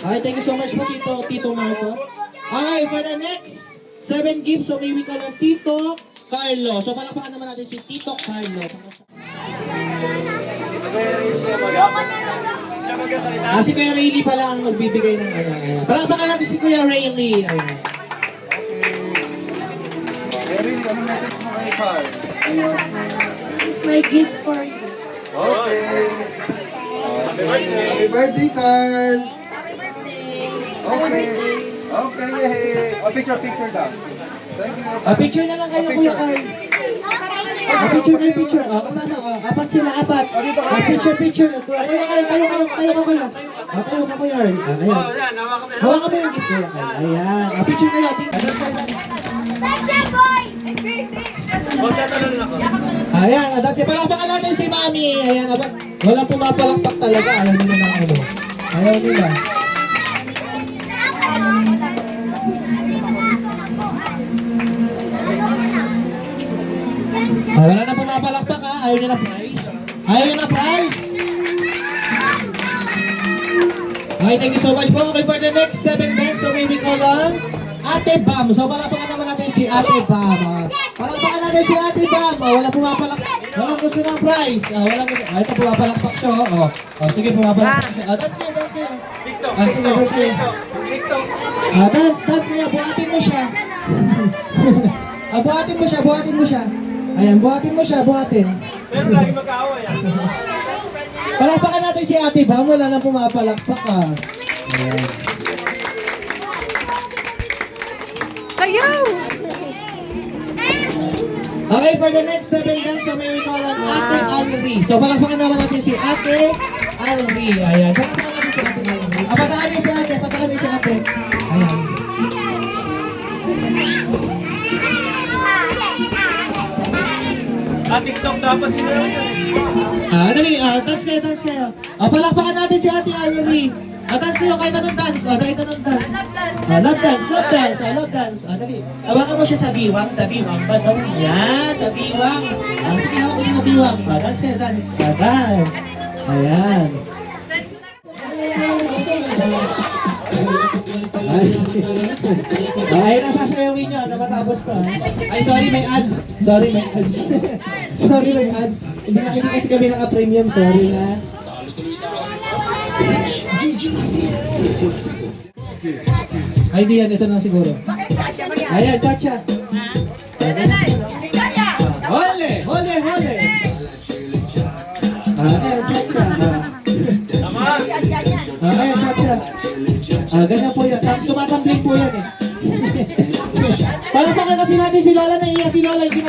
Okay, thank you so much po, Tito Marco. Okay, for the next 7 gifts, so may we call on Tito Carlo. So, palakpakan naman natin si Tito Carlo. Si Kuya Rayleigh pala ang magbibigay ng ano. Ayan. Palakpakan natin si Kuya Rayleigh. Ayan. Really, anong message mo kay Carl? My gift for you. Okay. Happy birthday, Carl! Okay. Okay, yay! Picture daw. Thank you. Picture na lang kayo, Kuya Carl. Picture. Kasama, apat sila, apat. Picture. Kuya Carl, tayo ka, Kuya. Tayo ka, Kuya. Ayan. Yan, Hawakan mo yung gift, Kuya Carl. Ayan. Picture kayo. Ayan, that's it. Palakpakan natin si Mami. Ayan, walang pumapalakpak talaga. Ayaw nila ng ano. Ayaw nila. Wala na pumapalakpak ha. Ayaw nila prize. Okay, thank you so much po. Okay, for the next 7 men, so may we call on Ate Bam. So palakpakan naman natin si Ate Bam. Palakpakan natin si Ate Bam. Walang pumapalakpak. Walang gusto ng prize. Walang gusto. Ito pumapalakpak siya. Sige, pumapalakpak siya. Dance kayo. Sige, dance kayo. Dance kayo. Buhatin mo siya. Buhatin mo siya. Ayan, buhatin mo siya. Pero lagi mag-aaway yan. Palakpakan natin si Ate Bam. Wala nang pumapalakpak ah. Ayan. Sayaw! Okay, for the next 7 dance, so may we call on Ate Alri. So, palakpakan naman natin si Ate Alri. Ayan, palakpakan natin si Ate Alri. Pataanin si Ate. Ayan. TikTok dapat sila. Dali, dance kayo. Palakpakan natin si Ate Alri. Dance kayo, kahit anong dance. Love dance. Dali. Tawakan mo siya sa biwang. Ba't yan, sa biwang. Sige, hawakan mo siya sa biwang. Dance kayo. Dance. Ayan. Ay, nasasayawin nyo na matapos to. Ay, sorry, may ads. Hindi kasi kami naka-premium. Sorry na. Ay, di yan. Ito na siguro. Ayan, chacha. Hole. Ayan, chacha. Ayan, chacha. Ganyan po yan. Tumatambling po yan eh. Palakpakan kasi natin si Lola. Naiiyak si Lola. Hindi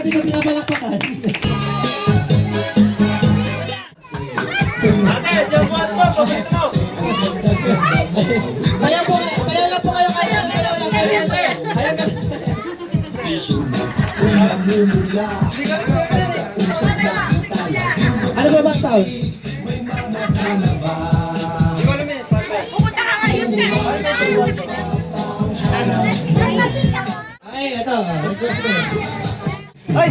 Sayaw po kayo. Sayaw lang po kayo. Kahit ano sayaw lang. Kahit ano sayaw. Ayan ka. Ano ba bang sound? Ay, ito. Ay!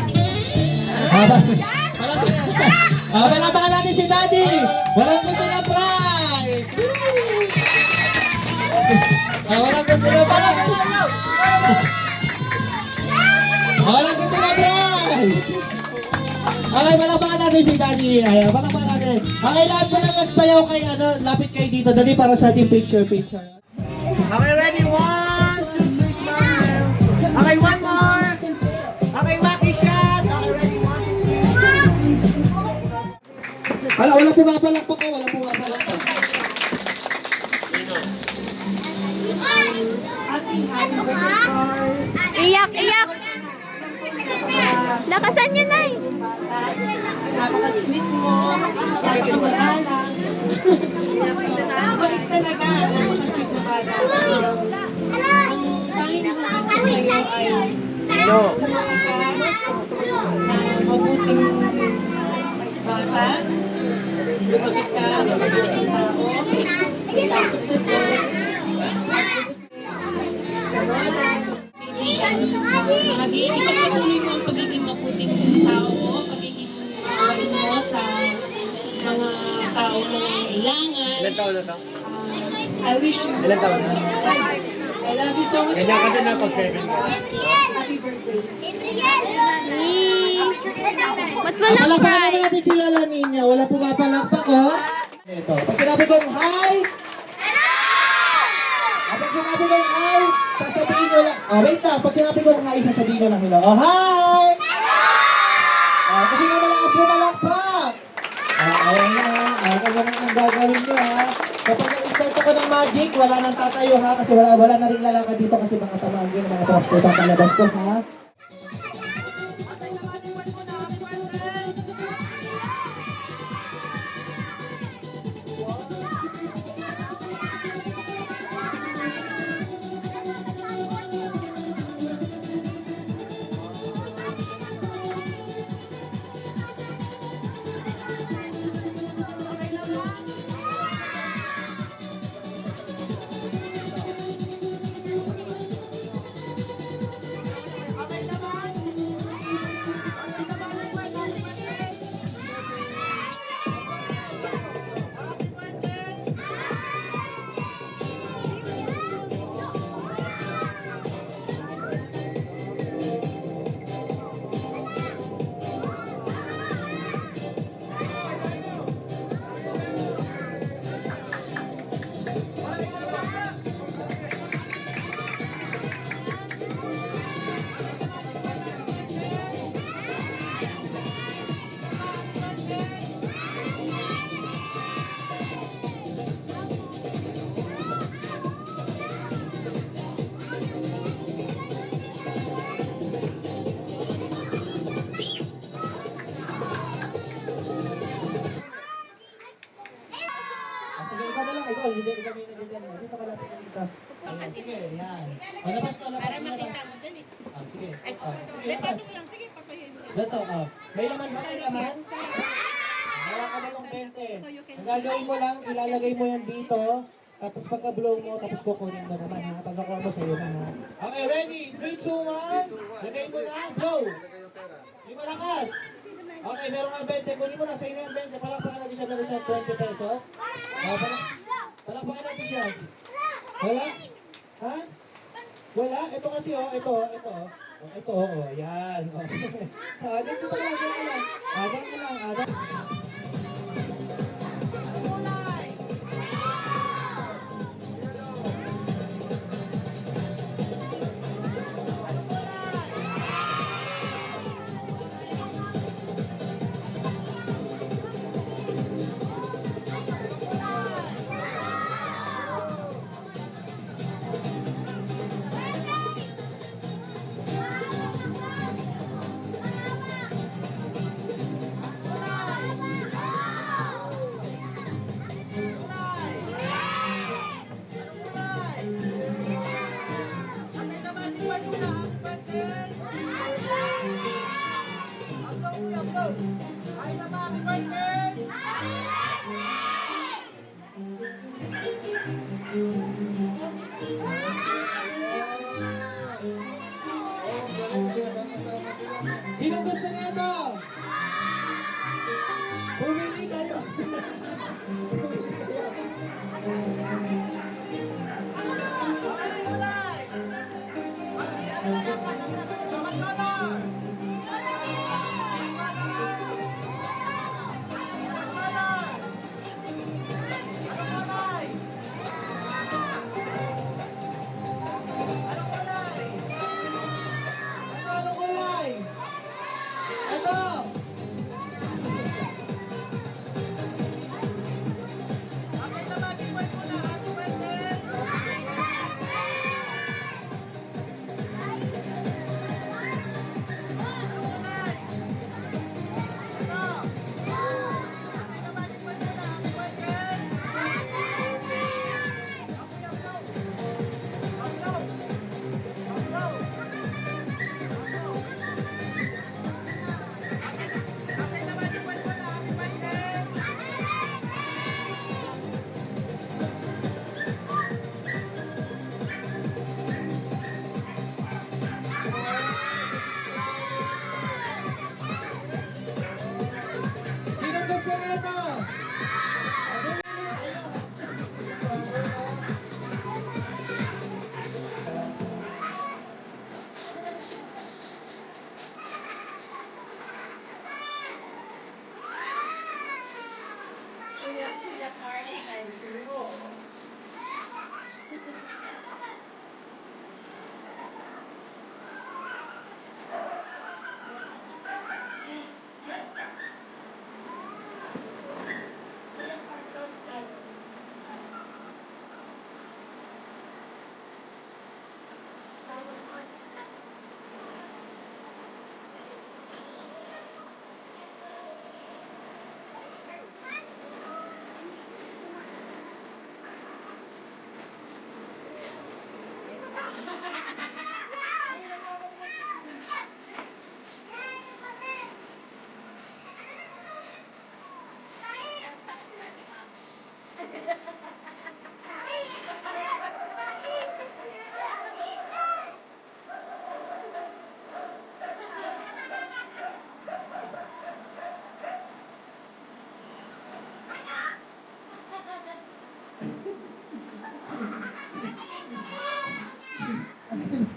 Palapakan natin si Daddy. Walang gusto na prize. Walang gusto na prize. Walang gusto na prize. Okay, palapakan natin si Daddy. Ayan, palapakan natin. Okay, lahat po na nagsayaw kay lapit kayo dito. Dali para sa ating picture. Okay, ready? 1, 2, 3, smile. Okay, one more. Okay, wacky shot. Okay, ready? 1, 2, 3. Wala pumapalakpak ko. Wala pumapalakpak. Iyak, iyak. Lakasan niyo, Nay. Napaka-sweet mo, napaka-magalang. Bait talaga, napaka-sweet na bata. Ang Panginoon ko sa'yo ay No. mabuting bata, lumapit ka ng mabuting tao, takot sa Diyos, magiging ipagpatuloy mo ang pagiging mabuting tao mo, pagiging maawain mo sa mga tao na nangangailangan. Ilan taon na to? I wish you Ilan taon na? I love you so much. Ganyan ka din na pag 7 ka. Happy birthday. Ba't walang Palapakan naman prize? natin si Lola Ninya. Wala pumapalakpak ko. Ito. Pag sinabi kong hi, pag sinabi kong hi, sasabihin nyo lang. Wait lang. Pag sinabi kong hi, sasabihin nyo lang hello. Hi! Kasi nga malakas pumalakpak. Ayan na. Kaya na ang gagawin nyo ha. Kapag nag-start ako ng magic, wala nang tatayo ha. Kasi wala na rin lalakad dito kasi baka tamaan yun mga props na papalabas ko ha. Sige, ikaw na lang. Ikaw, hindi kami nagigyan. Dito ka lapit dito. Sige, yan. Labas ko, labas ko. Sige. Sige, labas. Dito, may laman ba? May laman? Wala ka ba ng 20? Ang gagawin mo lang, ilalagay mo yan dito. Tapos pagka-blow mo, tapos kukunin mo naman ha. Pag nakuha mo sa'yo na ha. Okay, ready? 3, 2, 1. Lagay mo na. Blow. Yung malakas. Okay, meron kang 20. Kunin mo na. Sa'yo na yung 20. Palakpakan natin siya. Meron siya 20 pesos. Palakpakan natin siya. Wala? Ha? Wala? Ito kasi ito. Ito, yan. Dito ka lang, dito ka lang. Dito ka lang.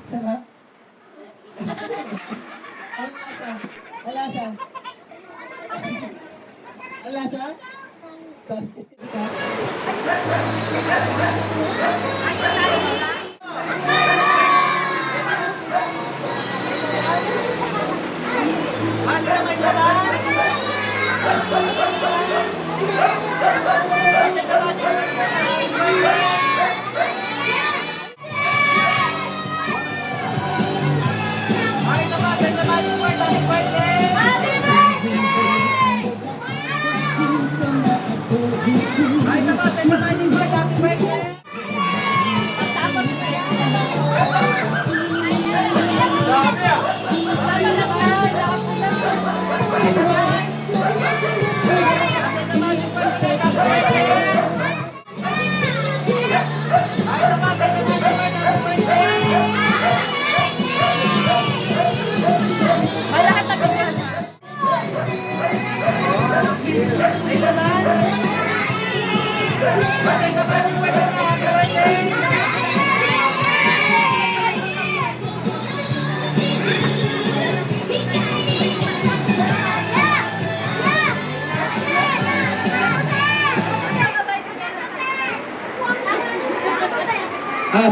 Sarap. Ang lasa. Ang lasa?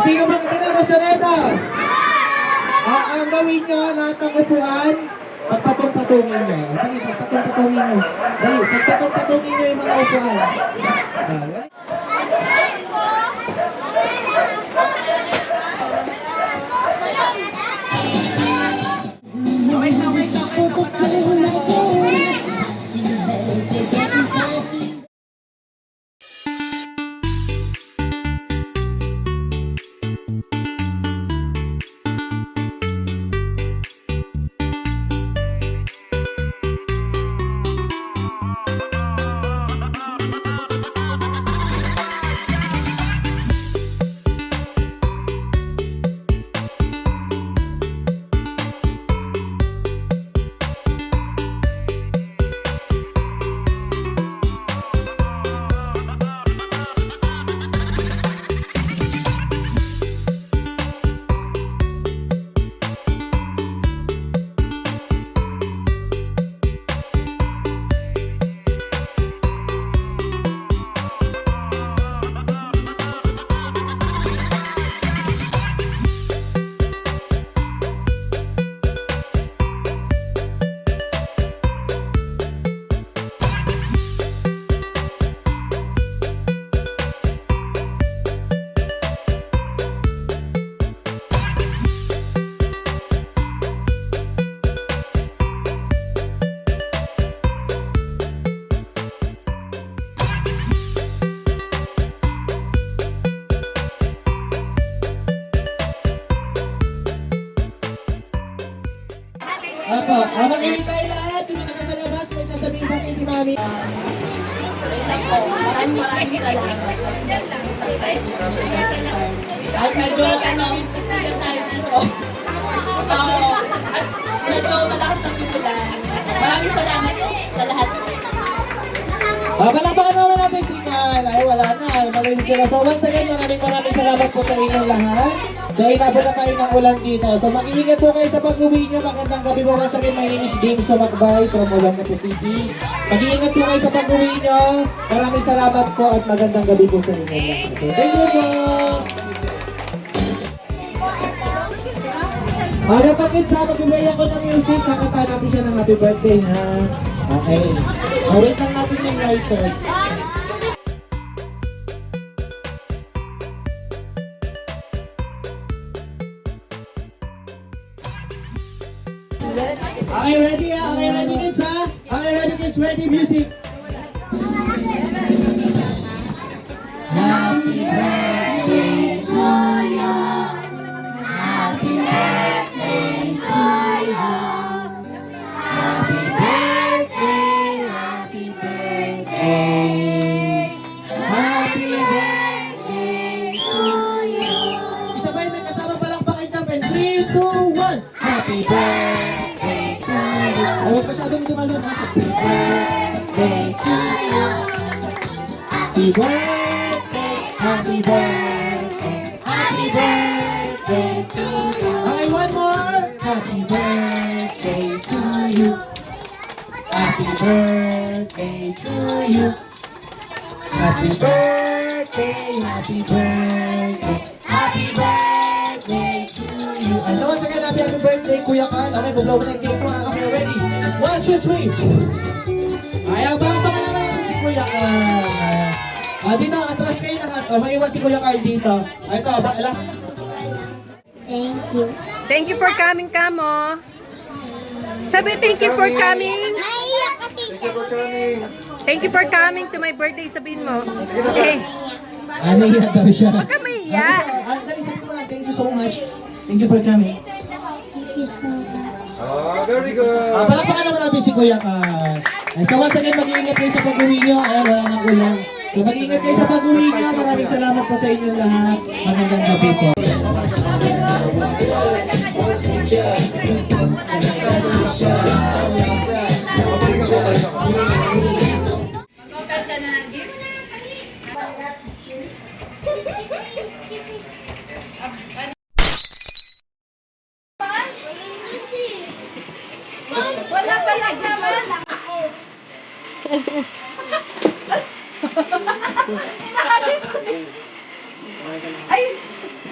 Sino ba kasi nakasaneta? Ang gawin nyo, lahat ng upuan, pagpatong-patungin nyo. Sige, pagpatong-patungin nyo. Dali, pagpatong-patungin nyo yung mga upuan. Dali. Apo, makinig tayo lahat. Yung mga nasa labas, may sasabihin sa akin si Mami. Maraming salamat. At medyo, sikat tayo dito. At medyo malakas na tutulan. Maraming salamat sa lahat. Palapakan naman natin si Carl. Ay, wala na. Magaling sila. So, once again, maraming salamat po sa inyong lahat. So, inabot na tayo ng ulan dito. So, mag-iingat po kayo sa pag-uwi nyo. Magandang gabi po once again. My name is James Sumakbay from Olongapo City. Mag-iingat po kayo sa pag-uwi nyo. Maraming salamat po at magandang gabi po sa inyo. Okay, thank you po! Mga kapatid, sa mag-play ako ng music, nakanta natin siya ng happy birthday, ha? Okay. Wait lang natin yung lighter. Okay, ready ha? Okay, ready kids ha? Okay, ready kids, ready music. Happy birthday to you. Happy birthday to you. Happy birthday, happy birthday. Happy birthday to you. Isa ba yun? May kasama palang pakitapin. 3, 2, 1. Happy birthday to you. Ay, huwag masyadong tumalun. Happy birthday to you. Happy birthday, happy birthday, happy birthday to you. Okay, one more. Happy birthday to you. Happy birthday to you. Happy birthday, happy birthday, happy birthday to you. And so once again, happy birthday, Kuya Carl. Okay, buglaw mo na yung cake mo. Okay, ready? 1, 2, 3. Ayan, palakpakan naman natin si Kuya Carl. Dito, atras kayo na maiwan si Kuya Carl dito. Ito, baala. Thank you. Thank you for coming, Kamo. Sabi, thank you for coming. Naiyak kasi siya. Thank you for coming to my birthday, sabihin mo. Eh, Naiyak daw siya. huwag ka maiyak. Dali, sabihin mo lang, thank you so much. Thank you for coming. Very good. Palakpakan naman natin si Kuya Carl. So once again, mag-iingat kayo sa pag-uwi nyo. Ayan, wala nang ulan. So mag-iingat kayo sa pag-uwi nyo. Maraming salamat po sa inyong lahat. Magandang gabi po. Wala talaga man.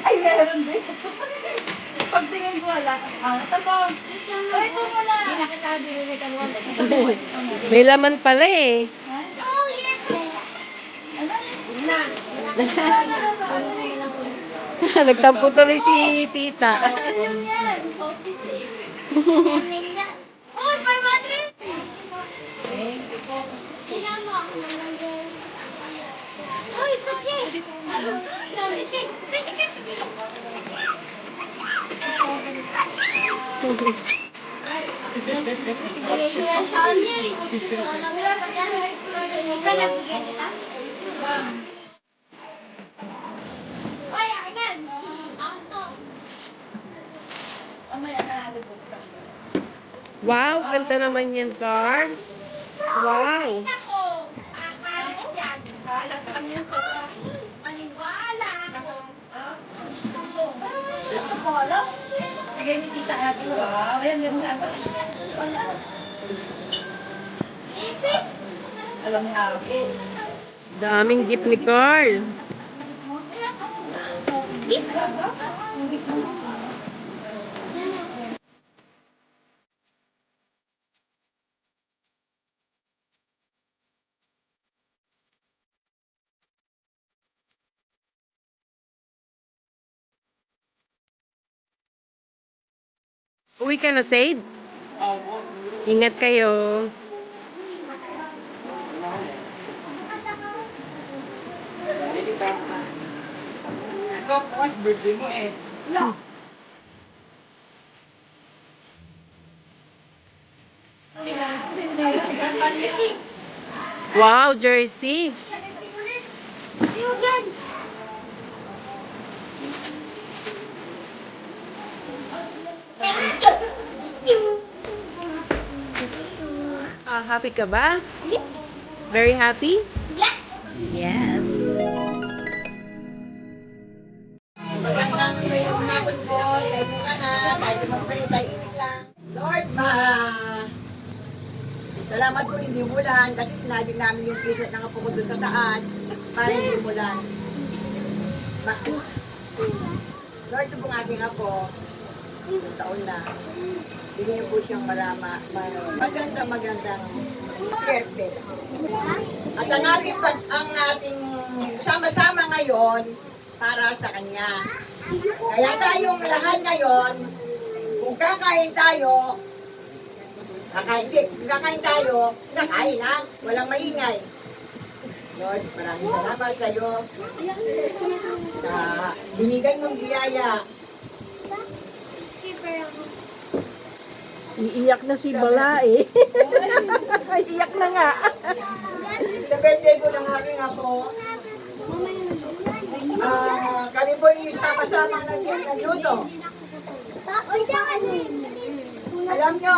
Ay, meron din. Pagtingin ko wala. Totoo. Ay, ito mo na. Hindi na kita dinilikan mo. May laman pala eh. Oh, yes. Nagtampo tuloy si tita. Oh, 500. Sinama ako ng Uy, Suchi! Wow, ganda naman yan, Carl. Wow. Sige, ni tita ate. Wow, ayan ganda. Alam niya ako. Daming gift ni Carl. Uwi ka na, Said? Ingat kayo. Birthday mo eh. Wow, jersey. Happy ka ba? Yes. Very happy? Yes. Yes. Magandang umulan kasi sinabi namin yung t-shirt ng apo ko doon sa taas para hindi umulan. Lord, ito pong aking apo, isang taon na. Bigyan niyo po siyang magandang swerte. At ang ating sama-sama ngayon para sa Kanya. Kaya tayong lahat ngayon, kung kakain tayo, nakain na, walang maingay. Lord, maraming salamat sa iyo na binigay mong biyaya. Iiyak na si Bala eh. Iiyak na nga. Sa birthday ko ng aking apo, kami po yung sama-samang nagluto. Alam nyo,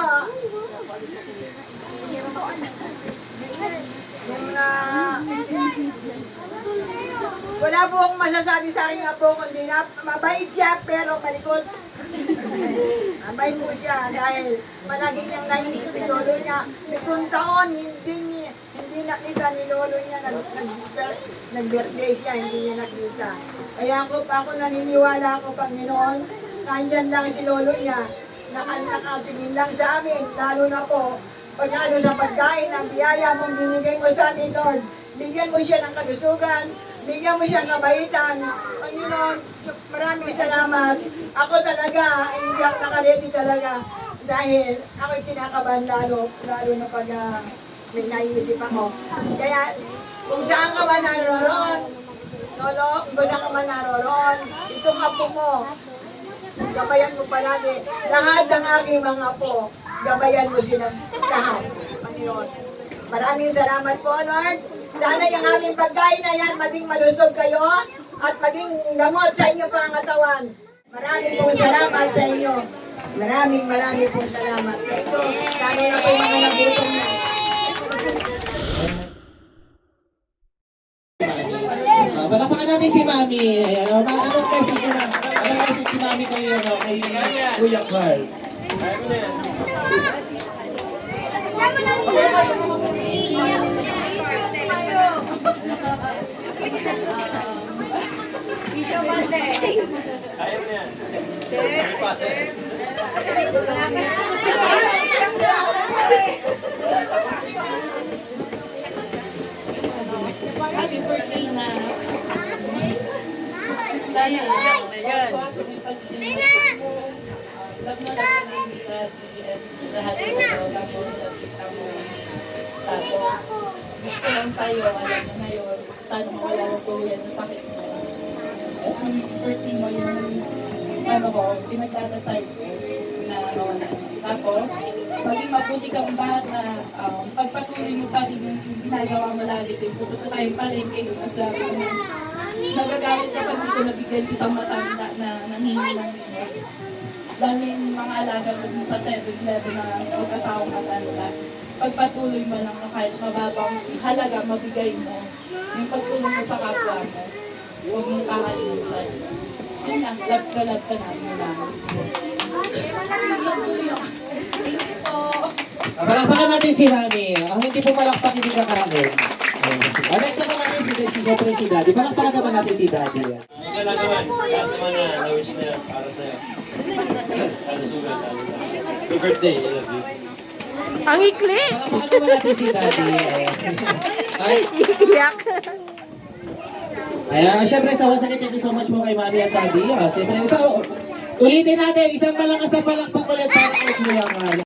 wala po akong masasabi sa aking apo, kundi na mabait siya pero malikot. Mabait po siya dahil palagi niyang naisip ni lolo niya. Itong taon, hindi nakita ni lolo niya, nag-birthday siya, hindi niya nakita. Kaya ako naniniwala ako, Panginoon, nandyan lang si lolo niya, nakatingin lang sa amin, lalo na po, pag sa pagkain, ang biyaya mong binigay mo sa amin, Lord, bigyan mo siya ng kalusugan, bigyan mo siya ng kabaitan. Panginoon, maraming salamat. Ako talaga, hindi ako nakaredy talaga. Dahil ako'y kinakabahan lalo na pag may naiisip ako. Kaya, kung saan ka ba naroroon, Lolo, kung saan ka ba naroroon, itong apo mo, gabayan mo palagi. Lahat ng aking mga apo, gabayan mo silang lahat. Panginoon, maraming salamat po, Lord. Sana yung aming pagkain na yan, maging malusog kayo at maging gamot sa inyong pangatawan. Maraming pong salamat sa inyo. Maraming pong salamat. Ito, lalo na po yung mga nagutom na. Palakpakan natin si Mami. Anong message si Mami kay Kuya Carl? Happy birthday na. Dahil sa may pagdidinig mo, love na namin kita, lahat ng love mo, kita mo. Tapos, wish ko lang sa'yo, alam mo ngayon, sana mawala mo tuluyan ng sakit mo. At birthday mo yung, pinagdadasal ko na nawala. Tapos, maging mabuti kang bata, pagpatuloy mo pa din yung ginagawa mo lagi din. Pupunta tayong palengke, mas sabi ko na nagagalit kapag dito nabigyan isang matanda na nangingi ng limos. Daming mga alaga ko din sa 7-Eleven na mag-asawang matanda. Pagpatuloy mo lang na kahit mababang halaga, mabigay mo. Yung pagtulong mo sa kapwa mo, huwag mong kakalimutan. Yun lang, love ka namin lang. Palakpakan natin si Mami. Ang hindi po palakpak, hindi kakaramin. Next naman natin si Daddy. Palakpakan naman natin si Daddy. Wala naman. Lahat naman na na-wish niya para sa'yo. Kalusugan. Happy birthday. I love you. Ang ikli! Palakpakan naman natin si Daddy. Ay, Iiyak. syempre, thank you so much po kay Mami at Daddy. Syempre, ulitin natin, isang malakas na palakpak ulit para kay Kuya Carl.